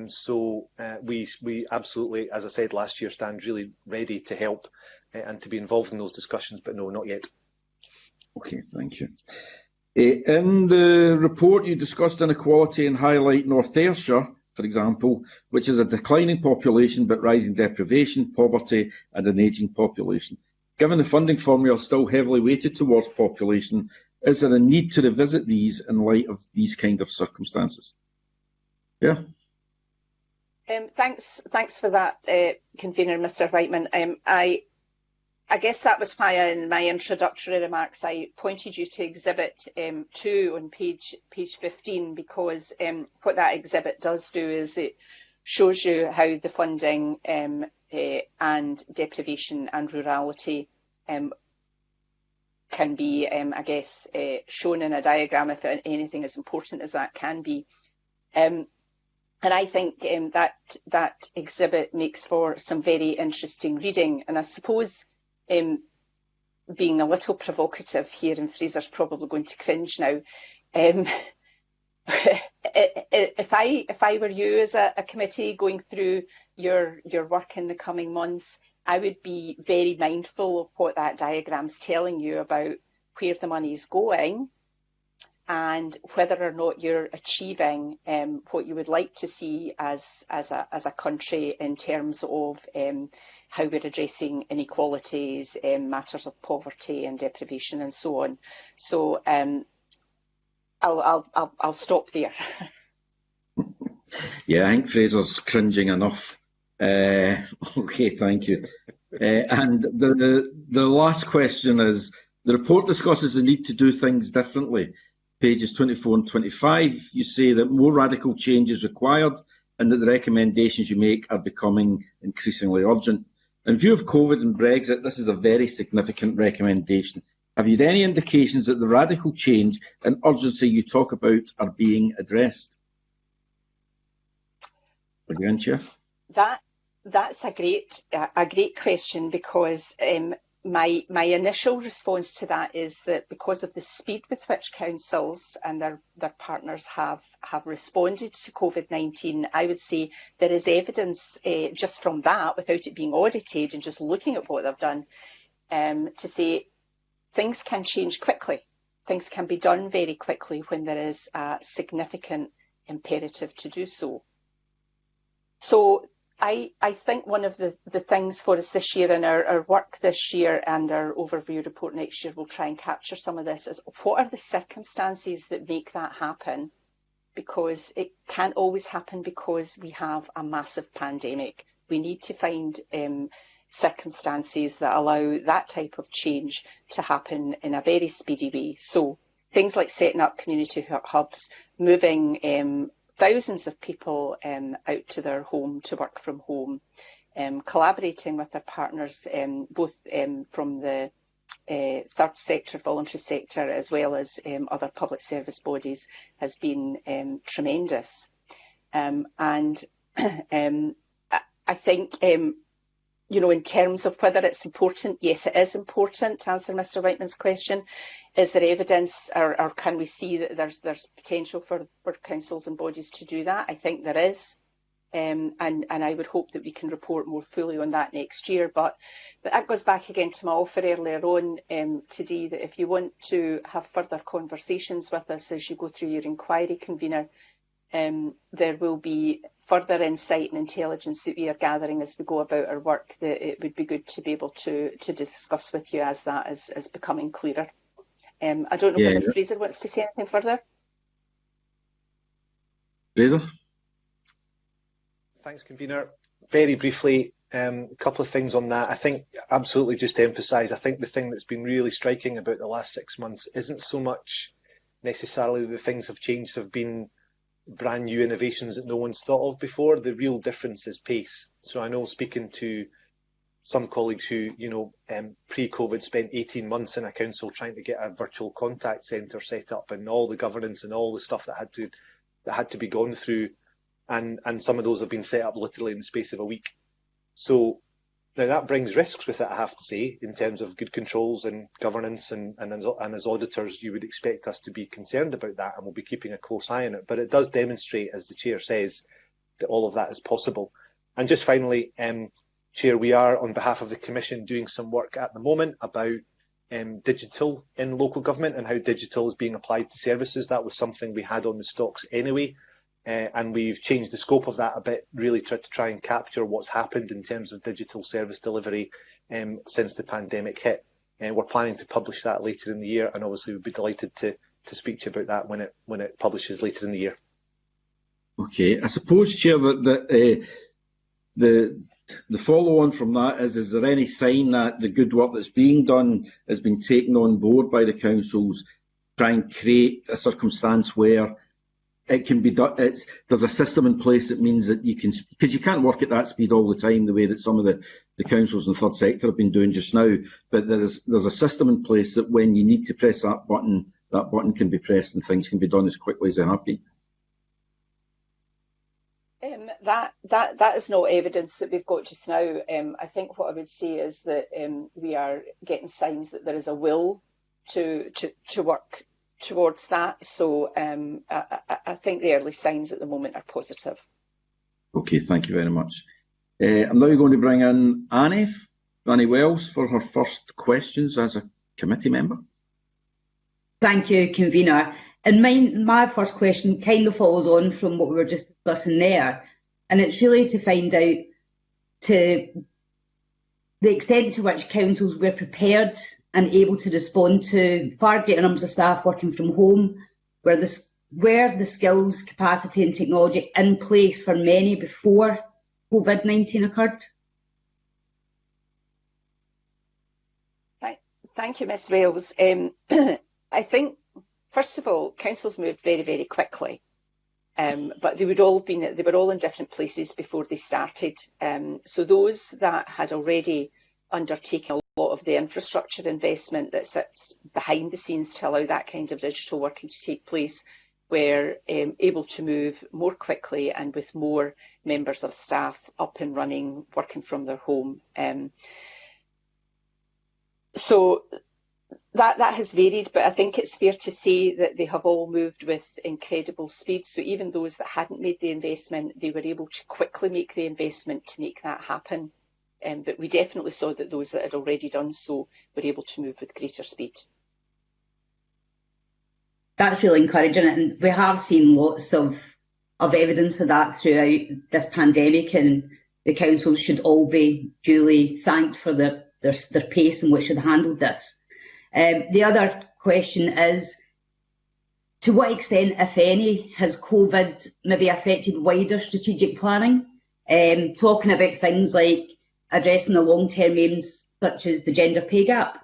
[SPEAKER 4] So we absolutely, as I said last year, stand really ready to help and to be involved in those discussions, but no, not yet.
[SPEAKER 1] Okay, thank you. In the report, you discussed inequality and highlight North Ayrshire, for example, which is a declining population but rising deprivation, poverty and an ageing population. Given the funding formula is still heavily weighted towards population, is there a need to revisit these in light of these kind of circumstances? Yeah.
[SPEAKER 3] Thanks for that, Convener, Mr. Whiteman. I guess that was why in my introductory remarks I pointed you to Exhibit 2 on page 15, because what that exhibit does do is it shows you how the funding and deprivation and rurality can be, I guess, shown in a diagram, if anything as important as that can be. And I think that exhibit makes for some very interesting reading. And I suppose, being a little provocative here, and Fraser's probably going to cringe now, if I were you as a committee going through your work in the coming months, I would be very mindful of what that diagram's telling you about where the money's going, and whether or not you're achieving what you would like to see as a country in terms of how we're addressing inequalities, matters of poverty and deprivation and so on. So I'll stop there.
[SPEAKER 1] Yeah, I think Fraser's cringing enough. Okay, thank you. And the last question is, the report discusses the need to do things differently. Pages 24 and 25, you say that more radical change is required and that the recommendations you make are becoming increasingly urgent. In view of COVID and Brexit, this is a very significant recommendation. Have you had any indications that the radical change and urgency you talk about are being addressed? Again, Chair.
[SPEAKER 3] That's a great question, because my initial response to that is that because of the speed with which councils and their partners have responded to COVID-19, I would say there is evidence just from that, without it being audited and just looking at what they've done, to say things can change quickly. Things can be done very quickly when there is a significant imperative to do so. So I think one of the things for us this year, and our work this year and our overview report next year will try and capture some of this, is what are the circumstances that make that happen? Because it can't always happen because we have a massive pandemic. We need to find circumstances that allow that type of change to happen in a very speedy way. So things like setting up community hubs, moving thousands of people out to their home to work from home, collaborating with their partners, both from the third sector, voluntary sector, as well as other public service bodies, has been tremendous. And I think, in terms of whether it's important, yes, it is important, to answer Mr. Whiteman's question. Is there evidence, or can we see that there's potential for councils and bodies to do that? I think there is, and I would hope that we can report more fully on that next year. But that goes back again to my offer earlier on today, that if you want to have further conversations with us as you go through your inquiry, convener, there will be further insight and intelligence that we are gathering as we go about our work, that it would be good to be able to discuss with you as that is becoming clearer. I don't know whether Fraser wants to say anything further.
[SPEAKER 1] Fraser?
[SPEAKER 4] Thanks, convener. Very briefly, a couple of things on that. I think absolutely just to emphasise, I think the thing that's been really striking about the last 6 months isn't so much necessarily that things have changed, have been brand new innovations that no one's thought of before. The real difference is pace. So I know, speaking to some colleagues who, pre-COVID spent 18 months in a council trying to get a virtual contact centre set up, and all the governance and all the stuff that had to be gone through, and some of those have been set up literally in the space of a week. So now that brings risks with it, I have to say, in terms of good controls and governance, and as auditors you would expect us to be concerned about that, and we'll be keeping a close eye on it. But it does demonstrate, as the Chair says, that all of that is possible. And just finally, Chair, we are, on behalf of the Commission, doing some work at the moment about digital in local government and how digital is being applied to services. That was something we had on the stocks anyway, and we've changed the scope of that a bit, really to try and capture what's happened in terms of digital service delivery since the pandemic hit. And we're planning to publish that later in the year, and obviously we'd be delighted to speak to you about that when it publishes later in the year.
[SPEAKER 1] Okay, I suppose, Chair, that the follow-on from that is there any sign that the good work that's being done has been taken on board by the councils, try and create a circumstance where it can be done? There's a system in place that means that you can, because you can't work at that speed all the time, the way that some of the councils in the third sector have been doing just now, but there's a system in place that when you need to press that button can be pressed and things can be done as quickly as they have been.
[SPEAKER 3] That is no evidence that we've got just now. I think what I would say is that we are getting signs that there is a will to work towards that. So I think the early signs at the moment are positive.
[SPEAKER 1] Okay, thank you very much. I'm now going to bring in Annie Wells, for her first questions as a committee member.
[SPEAKER 2] Thank you, convener. And my first question kind of follows on from what we were just discussing there, and it's really to find out to the extent to which councils were prepared and able to respond to far greater numbers of staff working from home, were the skills, capacity and technology in place for many before COVID-19 occurred?
[SPEAKER 3] Thank you, Ms Wales. I think, first of all, councils moved very, very quickly, but they were all in different places before they started. So those that had already undertaken a lot of the infrastructure investment that sits behind the scenes to allow that kind of digital working to take place were able to move more quickly and with more members of staff up and running, working from their home. So that has varied, but I think it's fair to say that they have all moved with incredible speed. So even those that hadn't made the investment, they were able to quickly make the investment to make that happen. But we definitely saw that those that had already done so were able to move with greater speed.
[SPEAKER 2] That's really encouraging, and we have seen lots of evidence of that throughout this pandemic, and the councils should all be duly thanked for their pace in which they've handled this. The other question is, to what extent, if any, has COVID maybe affected wider strategic planning? Talking about things like addressing the long-term aims such as the gender pay gap.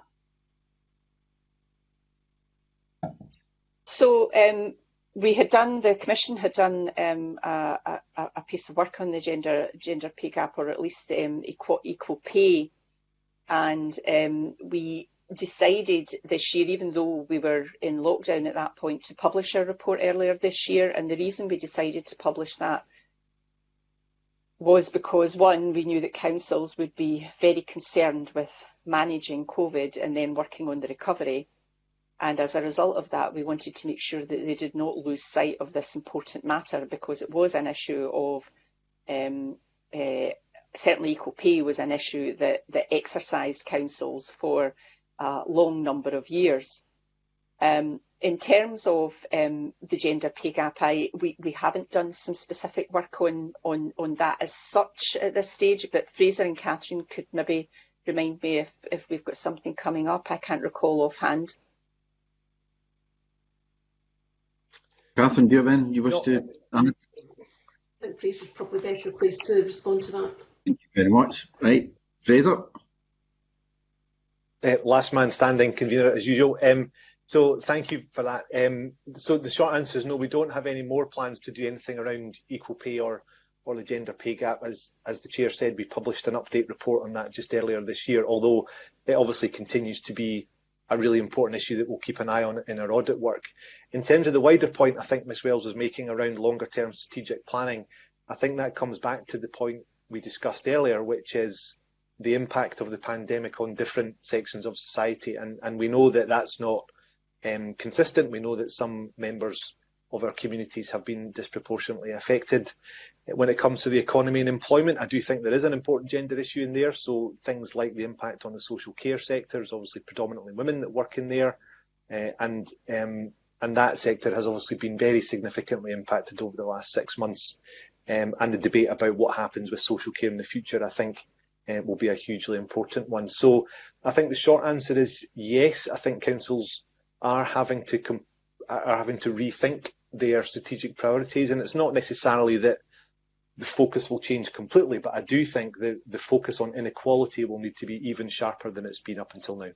[SPEAKER 3] So the Commission had done a piece of work on the gender pay gap, or at least equal pay, and we decided this year, even though we were in lockdown at that point, to publish our report earlier this year. And the reason we decided to publish that was because, one, we knew that councils would be very concerned with managing COVID and then working on the recovery. And as a result of that, we wanted to make sure that they did not lose sight of this important matter, because it was an issue of, certainly equal pay was an issue that exercised councils for a long number of years. In terms of the gender pay gap, we haven't done some specific work on that as such at this stage, but Fraser and Catherine could maybe remind me if we've got something coming up. I can't recall offhand.
[SPEAKER 1] Catherine, do you have anything you wish to add?
[SPEAKER 5] I think Fraser's probably better placed to respond to that.
[SPEAKER 1] Thank you very much. Right, Fraser.
[SPEAKER 4] Last man standing, convener as usual. So thank you for that. So the short answer is no, we don't have any more plans to do anything around equal pay or the gender pay gap. As the Chair said, we published an update report on that just earlier this year, although it obviously continues to be a really important issue that we'll keep an eye on in our audit work. In terms of the wider point I think Ms Wells was making around longer term strategic planning, I think that comes back to the point we discussed earlier, which is the impact of the pandemic on different sections of society. And we know that that's not consistent. We know that some members of our communities have been disproportionately affected. When it comes to the economy and employment, I do think there is an important gender issue in there. So things like the impact on the social care sectors, obviously predominantly women that work in there, and that sector has obviously been very significantly impacted over the last 6 months. And the debate about what happens with social care in the future, I think, will be a hugely important one. So I think the short answer is yes. I think councils are having to rethink their strategic priorities, and it's not necessarily that the focus will change completely, but I do think that the focus on inequality will need to be even sharper than it's been up until now.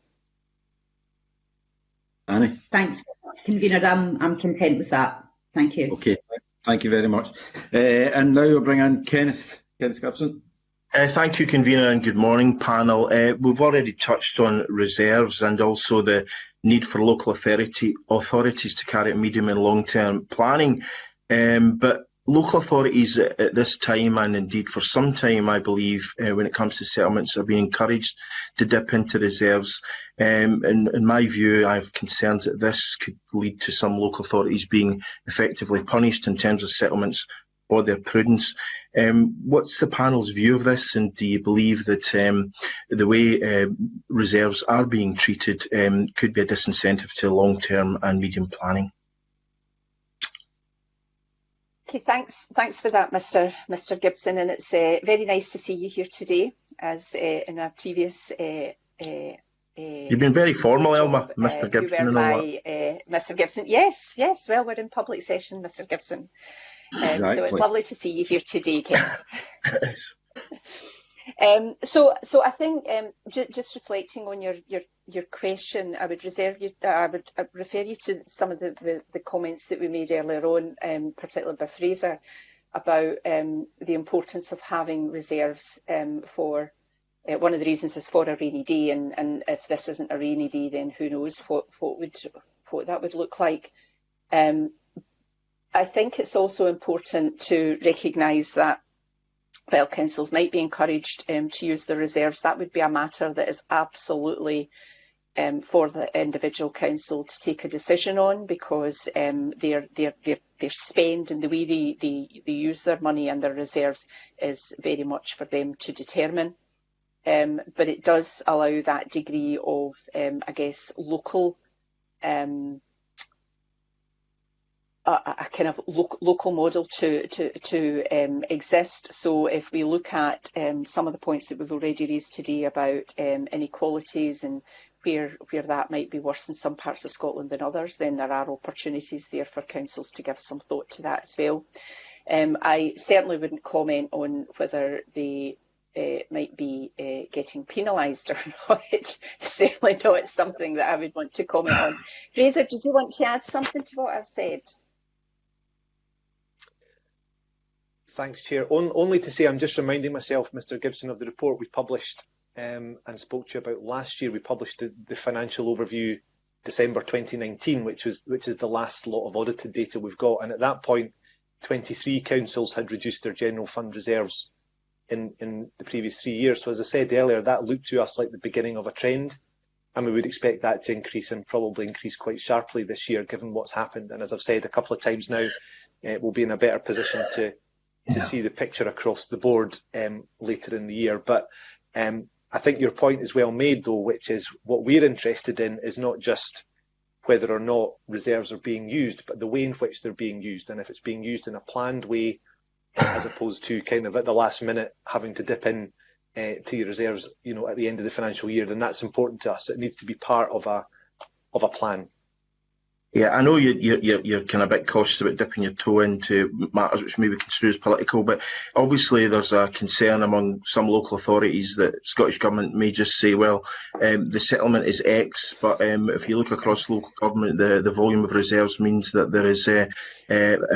[SPEAKER 1] Annie?
[SPEAKER 2] Thanks, Convener. I'm content with that. Thank you.
[SPEAKER 1] Okay, thank you very much. And now we'll bring in Kenneth Gibson.
[SPEAKER 8] Thank you, Convener, and good morning, panel. We've already touched on reserves and also the need for local authorities to carry out medium and long-term planning. But local authorities at this time, and indeed for some time, I believe, when it comes to settlements, are being encouraged to dip into reserves. In my view, I have concerns that this could lead to some local authorities being effectively punished in terms of settlements for their prudence. What's the panel's view of this, and do you believe that the way reserves are being treated could be a disincentive to long-term and medium planning?
[SPEAKER 3] Okay, thanks for that, Mr. Gibson, and it's very nice to see you here today. As in a previous
[SPEAKER 8] you've been very formal, Elma, Mr. Gibson, and all that.
[SPEAKER 3] Mr. Gibson, yes. Well, we're in public session, Mr. Gibson.
[SPEAKER 1] Exactly.
[SPEAKER 3] So it's lovely to see you here today, Ken.
[SPEAKER 8] Yes.
[SPEAKER 3] So I think just reflecting on your question, I would refer you to some of the comments that we made earlier on, particularly by Fraser, about the importance of having reserves for. One of the reasons is for a rainy day, and if this isn't a rainy day, then who knows what that would look like. I think it's also important to recognise that while councils might be encouraged to use the reserves, that would be a matter that is absolutely for the individual council to take a decision on, because their spend and the way they use their money and their reserves is very much for them to determine. But it does allow that degree of, I guess, local, a kind of local model to exist. So if we look at some of the points that we've already raised today about inequalities and where that might be worse in some parts of Scotland than others, then there are opportunities there for councils to give some thought to that as well. I certainly wouldn't comment on whether they might be getting penalised or not. Certainly not something that I would want to comment on. Fraser, did you want to add something to what I've said?
[SPEAKER 4] Thanks, Chair. Only to say, I'm just reminding myself, Mr. Gibson, of the report we published and spoke to you about last year. We published the financial overview December 2019, which is the last lot of audited data we've got. And at that point, 23 councils had reduced their general fund reserves in the previous 3 years. So as I said earlier, that looked to us like the beginning of a trend, and we would expect that to increase, and probably increase quite sharply this year, given what's happened. And as I've said a couple of times now, we'll be in a better position to see the picture across the board later in the year. But I think your point is well made, though, which is what we're interested in is not just whether or not reserves are being used, but the way in which they're being used. And if it's being used in a planned way, as opposed to kind of at the last minute having to dip in to your reserves, at the end of the financial year, then that's important to us. It needs to be part of a plan.
[SPEAKER 8] Yeah, I know you're kind of a bit cautious about dipping your toe into matters which may be construed as political, but obviously there's a concern among some local authorities that Scottish Government may just say, well, the settlement is X, but if you look across local government, the volume of reserves means that there is a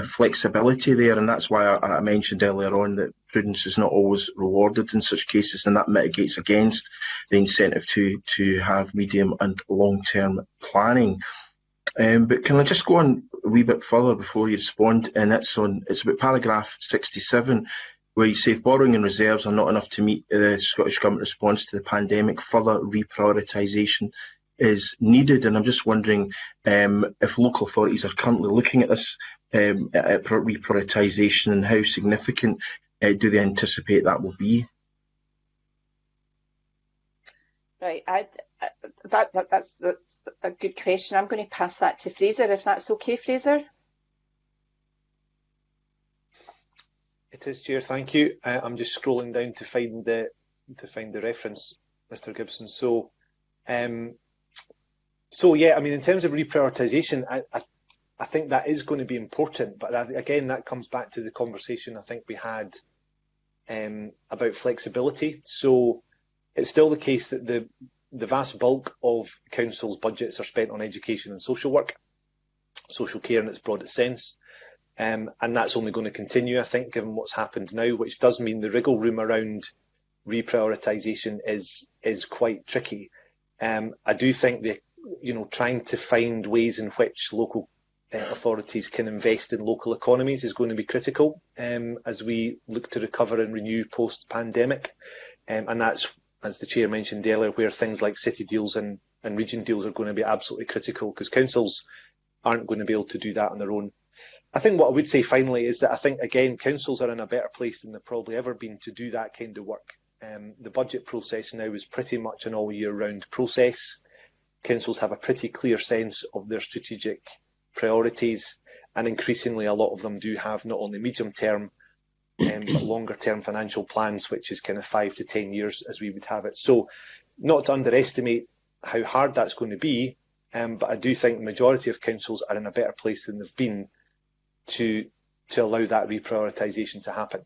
[SPEAKER 8] flexibility there, and that's why I mentioned earlier on that prudence is not always rewarded in such cases, and that mitigates against the incentive to have medium and long-term planning. But can I just go on a wee bit further before you respond? And it's about paragraph 67, where you say if borrowing and reserves are not enough to meet the Scottish Government response to the pandemic, further reprioritisation is needed. And I'm just wondering if local authorities are currently looking at this at reprioritisation, and how significant do they anticipate that will be?
[SPEAKER 3] Right, that's a good question. I'm going to pass that to Fraser, if that's okay, Fraser.
[SPEAKER 4] It is, Chair. Thank you. I'm just scrolling down to find the reference, Mr. Gibson. So yeah, I mean, in terms of reprioritisation, I think that is going to be important. But again, that comes back to the conversation I think we had about flexibility. So it's still the case that the vast bulk of councils' budgets are spent on education and social work, social care in its broadest sense. And that's only going to continue, I think, given what's happened now, which does mean the wriggle room around reprioritisation is quite tricky. I do think that, trying to find ways in which local authorities can invest in local economies is going to be critical as we look to recover and renew post-pandemic. And that's, as the Chair mentioned earlier, where things like city deals and region deals are going to be absolutely critical, because councils aren't going to be able to do that on their own. I think what I would say finally is that I think, again, councils are in a better place than they've probably ever been to do that kind of work. The budget process now is pretty much an all-year-round process. Councils have a pretty clear sense of their strategic priorities, and increasingly a lot of them do have not only medium-term but longer-term financial plans, which is kind of 5 to 10 years as we would have it. So not to underestimate how hard that's going to be, but I do think the majority of councils are in a better place than they've been to allow that reprioritisation to happen.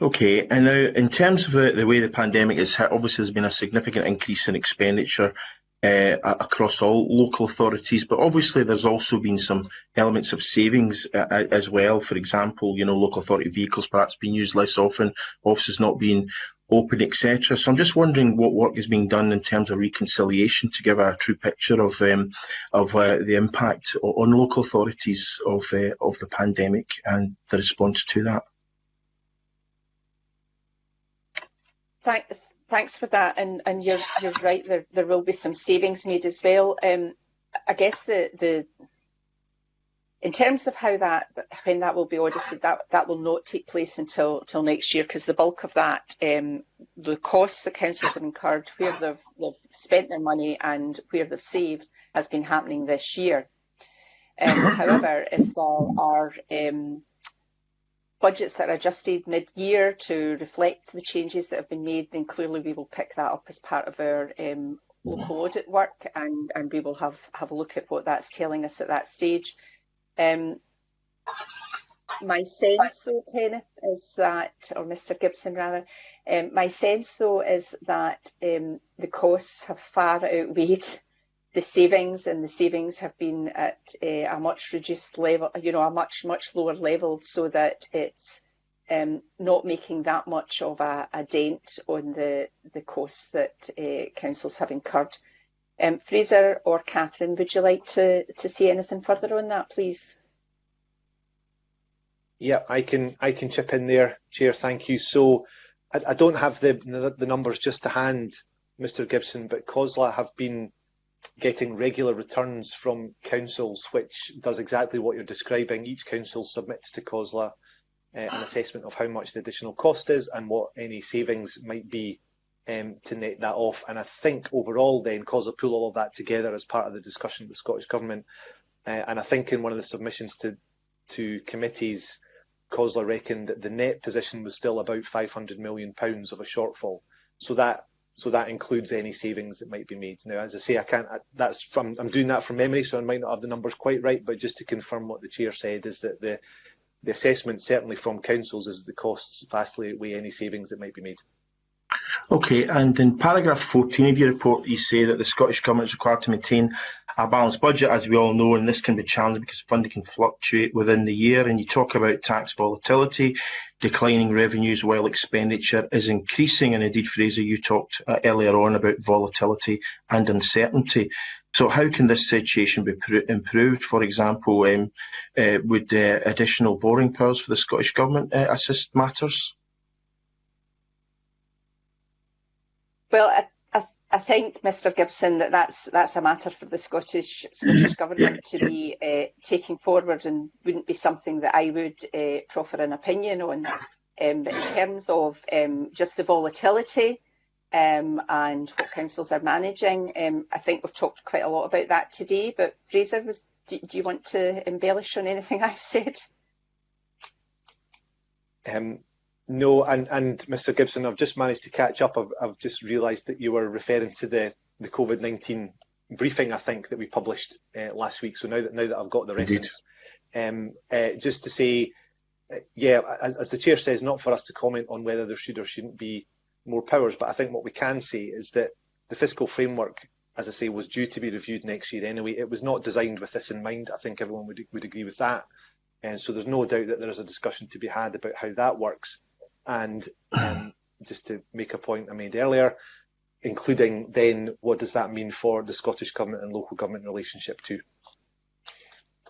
[SPEAKER 8] Okay, and now in terms of the way the pandemic has hit, obviously there's been a significant increase in expenditure across all local authorities, but obviously there's also been some elements of savings as well. For example, local authority vehicles perhaps being used less often, offices not being open, etc. So I'm just wondering what work is being done in terms of reconciliation to give a true picture of the impact on local authorities of the pandemic and the response to that.
[SPEAKER 3] Thanks for that, and you're right. There will be some savings made as well. I guess in terms of when that will be audited, that will not take place until next year, because the bulk of that, the costs that councils have incurred, where they've spent their money and where they've saved, has been happening this year. However, if there are budgets that are adjusted mid-year to reflect the changes that have been made, then clearly we will pick that up as part of our local audit work, and we will have a look at what that's telling us at that stage. My sense, though, Kenneth, is that, or Mr. Gibson rather, my sense, though, is that the costs have far outweighed the savings, and the savings have been at a much reduced level, a much lower level, so that it's not making that much of a dent on the costs that councils have incurred. Fraser or Catherine, would you like to say anything further on that, please?
[SPEAKER 4] Yeah, I can chip in there, Chair. Thank you. So I don't have the numbers just to hand, Mr. Gibson, but COSLA have been getting regular returns from councils, which does exactly what you're describing. Each council submits to COSLA an assessment of how much the additional cost is and what any savings might be to net that off. And I think overall then COSLA pull all of that together as part of the discussion with the Scottish Government. And I think in one of the submissions to committees, COSLA reckoned that the net position was still about £500 million of a shortfall. So that includes any savings that might be made. Now, as I say, I'm doing that from memory, so I might not have the numbers quite right, but just to confirm what the Chair said is that the assessment, certainly from councils, is the costs vastly outweigh any savings that might be made.
[SPEAKER 8] Okay, and in paragraph 14 of your report, you say that the Scottish Government is required to maintain a balanced budget, as we all know, and this can be challenging because funding can fluctuate within the year, and you talk about tax volatility, declining revenues while expenditure is increasing, and indeed, Fraser, you talked earlier on about volatility and uncertainty. So how can this situation be improved? For example, would additional borrowing powers for the Scottish Government assist matters?
[SPEAKER 3] Well, I think, Mr. Gibson, that's a matter for the Scottish Government to be taking forward, and wouldn't be something that I would proffer an opinion on. But in terms of just the volatility and what councils are managing, I think we've talked quite a lot about that today. But Fraser, do you want to embellish on anything I've said?
[SPEAKER 4] No, and Mr. Gibson, I've just managed to catch up. I've just realised that you were referring to the COVID-19 briefing, I think, that we published last week. So now that I've got the reference, just to say, yeah, as the Chair says, not for us to comment on whether there should or shouldn't be more powers, but I think what we can say is that the fiscal framework, as I say, was due to be reviewed next year anyway. It was not designed with this in mind. I think everyone would agree with that. And so there's no doubt that there is a discussion to be had about how that works. And just to make a point I made earlier, including then what does that mean for the Scottish Government and local government relationship too?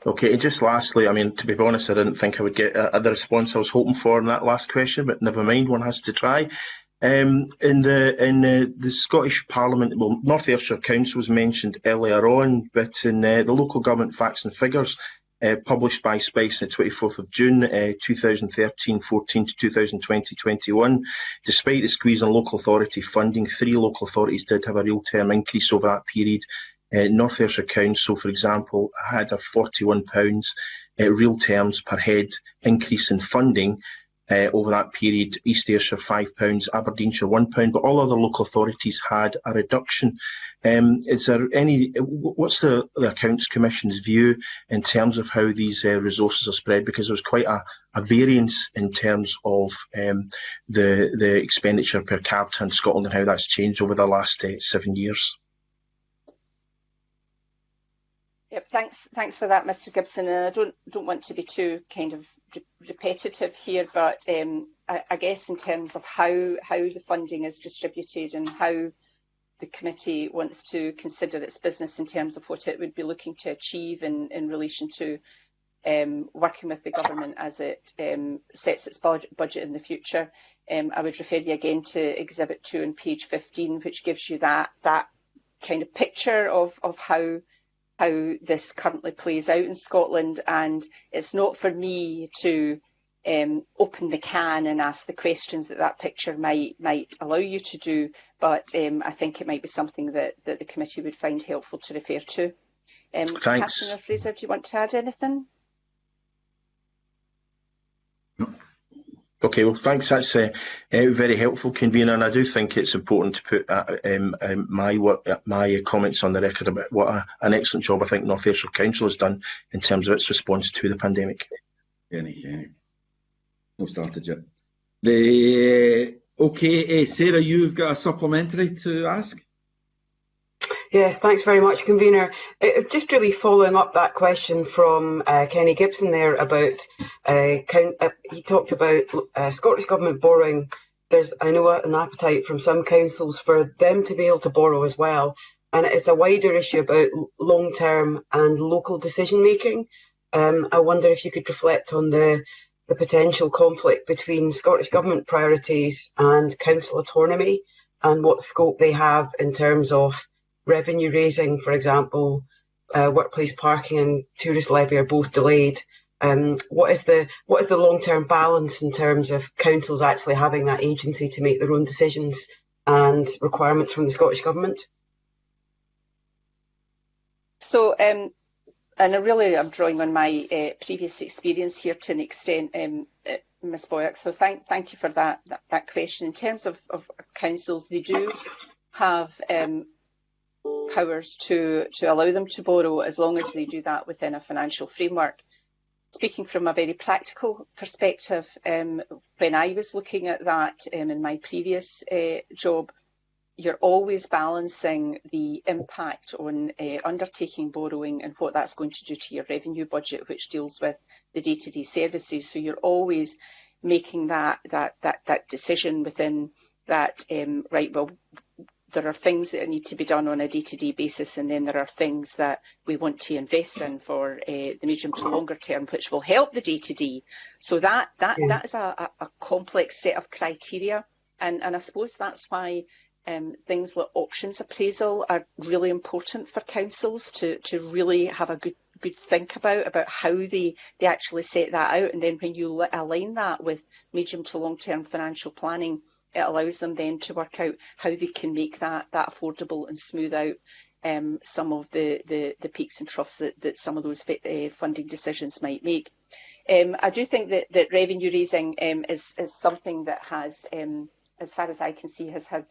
[SPEAKER 8] Okay, and just lastly, I mean, to be honest, I didn't think I would get the response I was hoping for in that last question, but never mind, one has to try. In the Scottish Parliament, well, North Ayrshire Council was mentioned earlier on, but in the local government facts and figures published by SPICE on the 24th of June 2013-14 to 2020-21. Despite the squeeze on local authority funding, 3 local authorities did have a real-term increase over that period. North Ayrshire Council, for example, had a £41 real terms per head increase in funding over that period. East Ayrshire £5, Aberdeenshire £1, but all other local authorities had a reduction. Is there any? What's the Accounts Commission's view in terms of how these resources are spread? Because there was quite a variance in terms of the expenditure per capita in Scotland and how that's changed over the last 7 years.
[SPEAKER 3] Yep, thanks for that, Mr. Gibson. And I don't want to be too kind of repetitive here, but I guess in terms of how the funding is distributed and how the committee wants to consider its business in terms of what it would be looking to achieve in relation to working with the government as it sets its budget in the future. I would refer you again to Exhibit 2 on page 15, which gives you that kind of picture of how this currently plays out in Scotland. And it's not for me to open the can and ask the questions that picture might allow you to do, but I think it might be something that the committee would find helpful to refer to.
[SPEAKER 8] Thanks.
[SPEAKER 3] Catherine or Fraser, do you want to add anything?
[SPEAKER 8] Okay, well, thanks. That's very helpful, Convener, and I do think it's important to put my comments on the record about what an excellent job I think North Ayrshire Council has done in terms of its response to the pandemic.
[SPEAKER 1] Kenny. No started yet. Okay, Sarah, you've got a supplementary to ask?
[SPEAKER 6] Yes, thanks very much, Convener. Just really following up that question from Kenny Gibson there about, he talked about Scottish Government borrowing. There's, I know, an appetite from some councils for them to be able to borrow as well. And it's a wider issue about long-term and local decision-making. I wonder if you could reflect on the potential conflict between Scottish Government priorities and council autonomy and what scope they have in terms of revenue raising. For example, workplace parking and tourist levy are both delayed. What is the long-term balance in terms of councils actually having that agency to make their own decisions and requirements from the Scottish Government? So, and I'm drawing on my previous experience here to an extent, Ms. Boyack. So thank you for that question. In terms of councils, they do have powers to allow them to borrow as long as they do that within a financial framework. Speaking from a very practical perspective, when I was looking at that in my previous job, you're always balancing the impact on undertaking borrowing and what that's going to do to your revenue budget, which deals with the day-to-day services. So you're always making that decision within that, right, well, there are things that need to be done on a day-to-day basis, and then there are things that we want to invest in for the medium to longer term, which will help the day-to-day. So that is a complex set of criteria, and I suppose that's why things like options appraisal are really important for councils to really have a good think about how they actually set that out. And then when you align that with medium to long-term financial planning, it allows them then to work out how they can make that affordable and smooth out some of the peaks and troughs that some of those funding decisions might make. I do think that revenue raising is something that has, as far as I can see, has had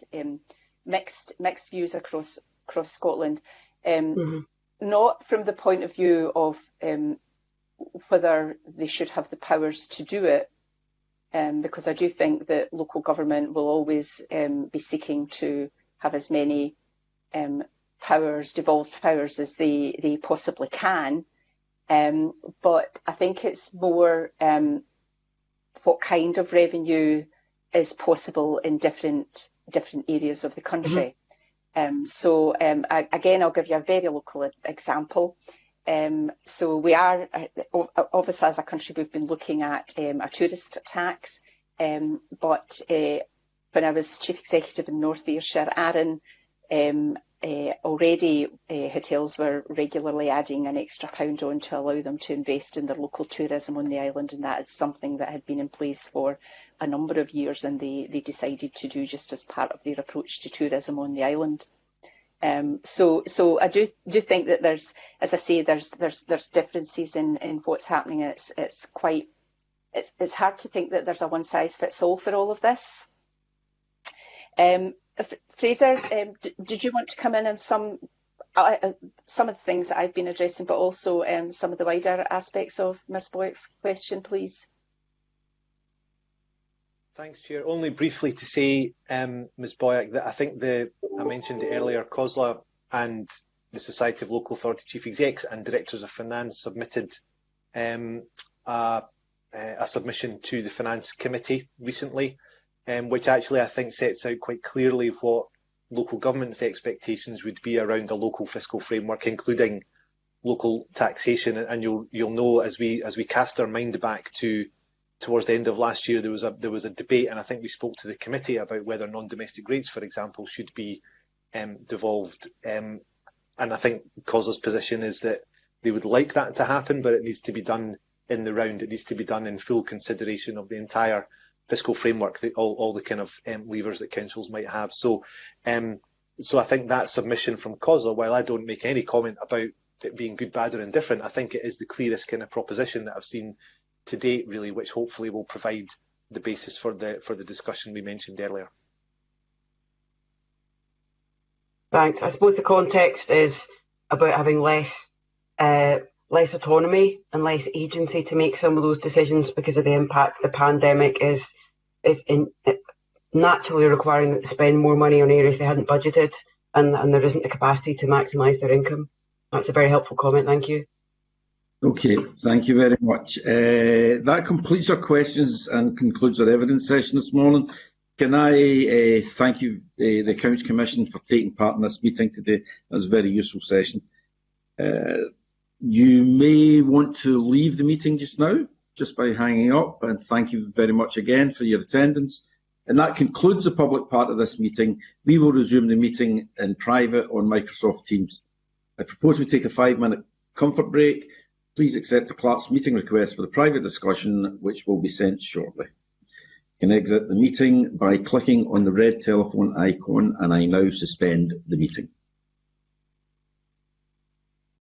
[SPEAKER 6] mixed views across Scotland. Not from the point of view of whether they should have the powers to do it, because I do think that local government will always be seeking to have as many devolved powers as they possibly can. But I think it's more what kind of revenue is possible in different areas of the country. So again, I'll give you a very local example. So we are, obviously as a country, we've been looking at a tourist tax, but when I was Chief Executive in North Ayrshire, Arran, already hotels were regularly adding an extra £1 on to allow them to invest in their local tourism on the island, and that is something that had been in place for a number of years, and they decided to do just as part of their approach to tourism on the island.
[SPEAKER 3] So I do think that there's, as I say, there's differences in what's happening. It's hard to think that there's a one size fits all for all of this. Fraser, did you want to come in on some of the things that I've been addressing, but also some of the wider aspects of Ms. Boyack's question, please?
[SPEAKER 4] Thanks, Chair. Only briefly to say, Ms. Boyack, that I think I mentioned it earlier, COSLA and the Society of Local Authority Chief Execs and Directors of Finance submitted a submission to the Finance Committee recently, which actually I think sets out quite clearly what local government's expectations would be around a local fiscal framework, including local taxation. And you'll know, as we cast our mind back towards the end of last year, there was a debate, and I think we spoke to the committee about whether non-domestic rates, for example, should be devolved. And I think COSLA's position is that they would like that to happen, but it needs to be done in the round. It needs to be done in full consideration of the entire fiscal framework, all the kind of levers that councils might have. So I think that submission from COSLA, while I don't make any comment about it being good, bad or indifferent, I think it is the clearest kind of proposition that I've seen to date, really, which hopefully will provide the basis for the discussion we mentioned earlier.
[SPEAKER 6] Thanks. I suppose the context is about having less autonomy and less agency to make some of those decisions because of the impact the pandemic is naturally requiring them to spend more money on areas they hadn't budgeted, and there isn't the capacity to maximise their income. That's a very helpful comment. Thank you.
[SPEAKER 1] Okay, thank you very much. That completes our questions and concludes our evidence session this morning. Can I thank you, the Accounts Commission, for taking part in this meeting today. It was a very useful session. You may want to leave the meeting just now, just by hanging up, and thank you very much again for your attendance. And that concludes the public part of this meeting. We will resume the meeting in private on Microsoft Teams. I propose we take a 5-minute comfort break. Please accept the clerk's meeting request for the private discussion, which will be sent shortly. You can exit the meeting by clicking on the red telephone icon, and I now suspend the meeting.